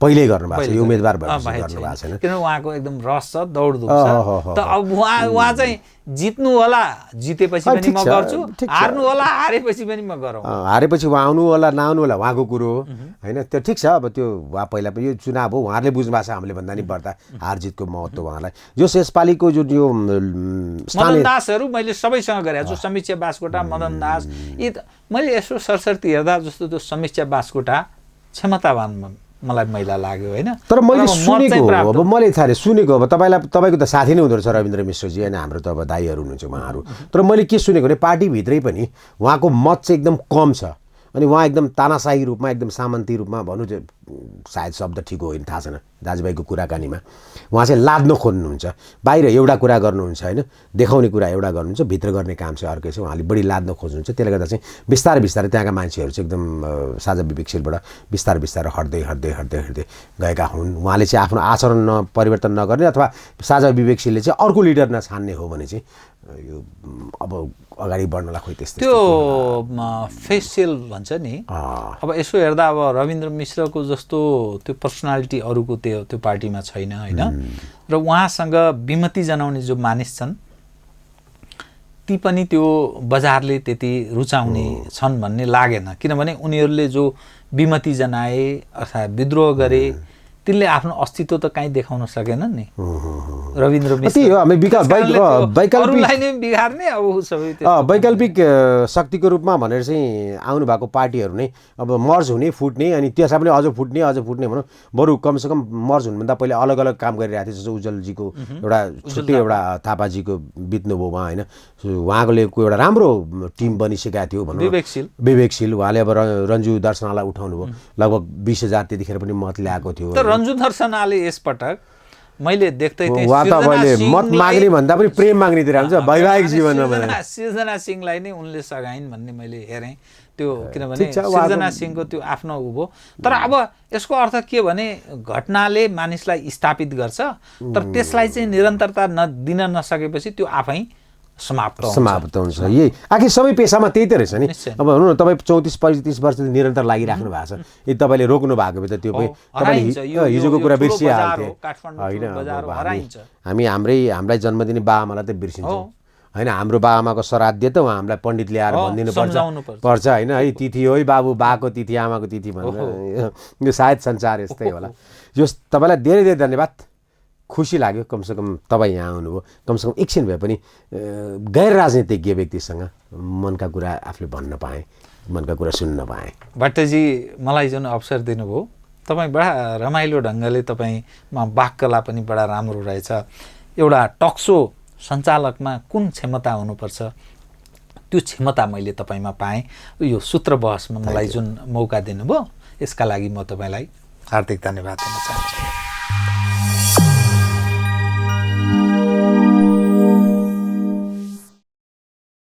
पहिल्यै गर्नुभएको छ यो उम्मेदवार गर्नुभएको छैन? किनभने उहाँको एकदम रस छ, दौडधुप छ। त अब उहाँ चाहिँ जित्नु होला, जितेपछि पनि म गर्छु, हार्नु होला, हारेपछि पनि म गरौँ। हारेपछि उहाँ आउनु होला नआउनु होला उहाँको कुरो हो होइन। त्यो ठिक छ। अब त्यो उहाँ पहिला पनि यो चुनाव हो, उहाँहरूले बुझ्नु भएको छ, हामीले भन्दा नि बढ्दा हार जितको महत्त्व उहाँलाई। जो यसपालिको जुन यो मदन दासहरू मैले सबैसँग गरेको छु। समीक्षा बास्कोटा, मदन दास, यी मैले यसो सरसर्ती हेर्दा जस्तो त्यो समीक्षा बास्कोटा क्षमतावान मलाई मैला लाग्यो होइन। तर मैले मत चाहिँ सुनेको प्राप्त अब मैले थाहा सुनेको अब तपाईँको त साथी नै हुँदो रहेछ रविन्द्र मिश्रजी होइन, हाम्रो त अब दाइहरू हुनुहुन्छ उहाँहरू। तर मैले के सुनेको भने पार्टीभित्रै पनि उहाँको मत चाहिँ एकदम कम छ अनि उहाँ एकदम तानाशाही रूपमा एकदम सामन्ती रूपमा भन्नु चाहिँ सायद शब्द ठिक होइन, थाहा छैन, दाजुभाइको कुराकानीमा उहाँ चाहिँ लाद्न खोज्नुहुन्छ। बाहिर एउटा कुरा गर्नुहुन्छ होइन, देखाउने कुरा एउटा गर्नुहुन्छ, भित्र गर्ने काम चाहिँ अर्कै छ। उहाँले बढी लाद्न खोज्नुहुन्छ। त्यसले गर्दा चाहिँ बिस्तारै बिस्तारै त्यहाँका मान्छेहरू चाहिँ एकदम साझा विवेकशीलबाट बिस्तारै बिस्तारै हट्दै गएका हुन्। उहाँले चाहिँ आफ्नो आचरण परिवर्तन नगर्ने अथवा साझा विवेकशीलले चाहिँ अर्को लिडर नछान्ने हो भने चाहिँ यो अब अगाडि बढ्नलाई खोइ त्यस्तै त्यो फेसियल भन्छ नि। अब यसो हेर्दा अब रविन्द्र मिश्रको जस्तो त्यो पर्सनालिटी अरूको त्यो पार्टीमा छैन होइन। र उहाँसँग विमति जनाउने जो मानिस छन् ती पनि त्यो बजारले त्यति रुचाउने छन् भन्ने लागेन। किनभने उनीहरूले जो विमति जनाए अर्थात् विद्रोह गरे तिनले आफ्नो अस्तित्व त कहीँ देखाउन सकेनन् नि। रविन्द्र वैकल्पिक शक्तिको रूपमा भनेर चाहिँ आउनु भएको पार्टीहरू नै अब मर्ज हुने फुट्ने अनि त्यसमा पनि अझ फुट्ने भनौँ, बरु कमसेकम मर्ज हुनुभन्दा पहिले अलग अलग काम गरिरहेको थियो। जस्तो उज्जवलजीको एउटा छुट्टै एउटा थापाजीको बित्नुभयो उहाँ होइन, उहाँले एउटा राम्रो टिम बनिसकेका थियो भनौँ, विवेकशील। उहाँले अब रन्जु दर्शनालाई उठाउनु भयो, लगभग 20,000 त्यतिखेर पनि मत ल्याएको थियो। रन्जु दर्शनाले यसपटक मैले देख्दै थिएँ मत माग्ने भन्दा पनि प्रेम माग्नेतिर हुन्छ वैवाहिक जीवनमा। सृजना सिंहलाई नै उनले सघाइन् भन्ने मैले हेरेँ त्यो। किनभने सृजना सिंहको त्यो आफ्नो उ भयो। तर अब यसको अर्थ के भने घटनाले मानिसलाई स्थापित गर्छ, तर त्यसलाई चाहिँ निरन्तरता दिन नसकेपछि त्यो आफै समाप्त हुन्छ। यही आखिर सबै पेसामा त्यही त रहेछ नि। अब हुनु न तपाईँ 34-35 वर्ष निरन्तर लागिराख्नु भएको छ, यदि तपाईँले रोक्नु भएको भए त त्यो तपाईँले हिजोको कुरा बिर्सिहाल्थ्यो होइन। हामीलाई जन्म दिने बाआमालाई त बिर्सिन्छौँ होइन, हाम्रो बाआमाको श्राद्ध त उहाँ हामीलाई पण्डित ल्याएर भनिदिनु पर्छ होइन, है तिथि हो है बाबु, बाको तिथि आमाको तिथि भनेर। यो सायद संसार यस्तै होला। यो तपाईँलाई धेरै धेरै धन्यवाद, खुसी लाग्यो कमसेकम तपाईँ यहाँ आउनुभयो। कमसेकम एकछिन भए पनि गैर राजनीतिज्ञ व्यक्तिसँग मनका कुरा आफूले भन्न पाएँ, मनका कुरा सुन्न पाएँ। भट्टजी मलाई जुन अवसर दिनुभयो, तपाईँ बडा रमाइलो ढङ्गले तपाईँमा वाक्कला पनि बडा राम्रो रहेछ। एउटा टकसो सञ्चालकमा कुन क्षमता हुनुपर्छ त्यो क्षमता मैले तपाईँमा पाएँ। यो सूत्र बहसमा मलाई जुन मौका दिनुभयो यसका लागि म तपाईँलाई हार्दिक धन्यवाद दिन चाहन्छु।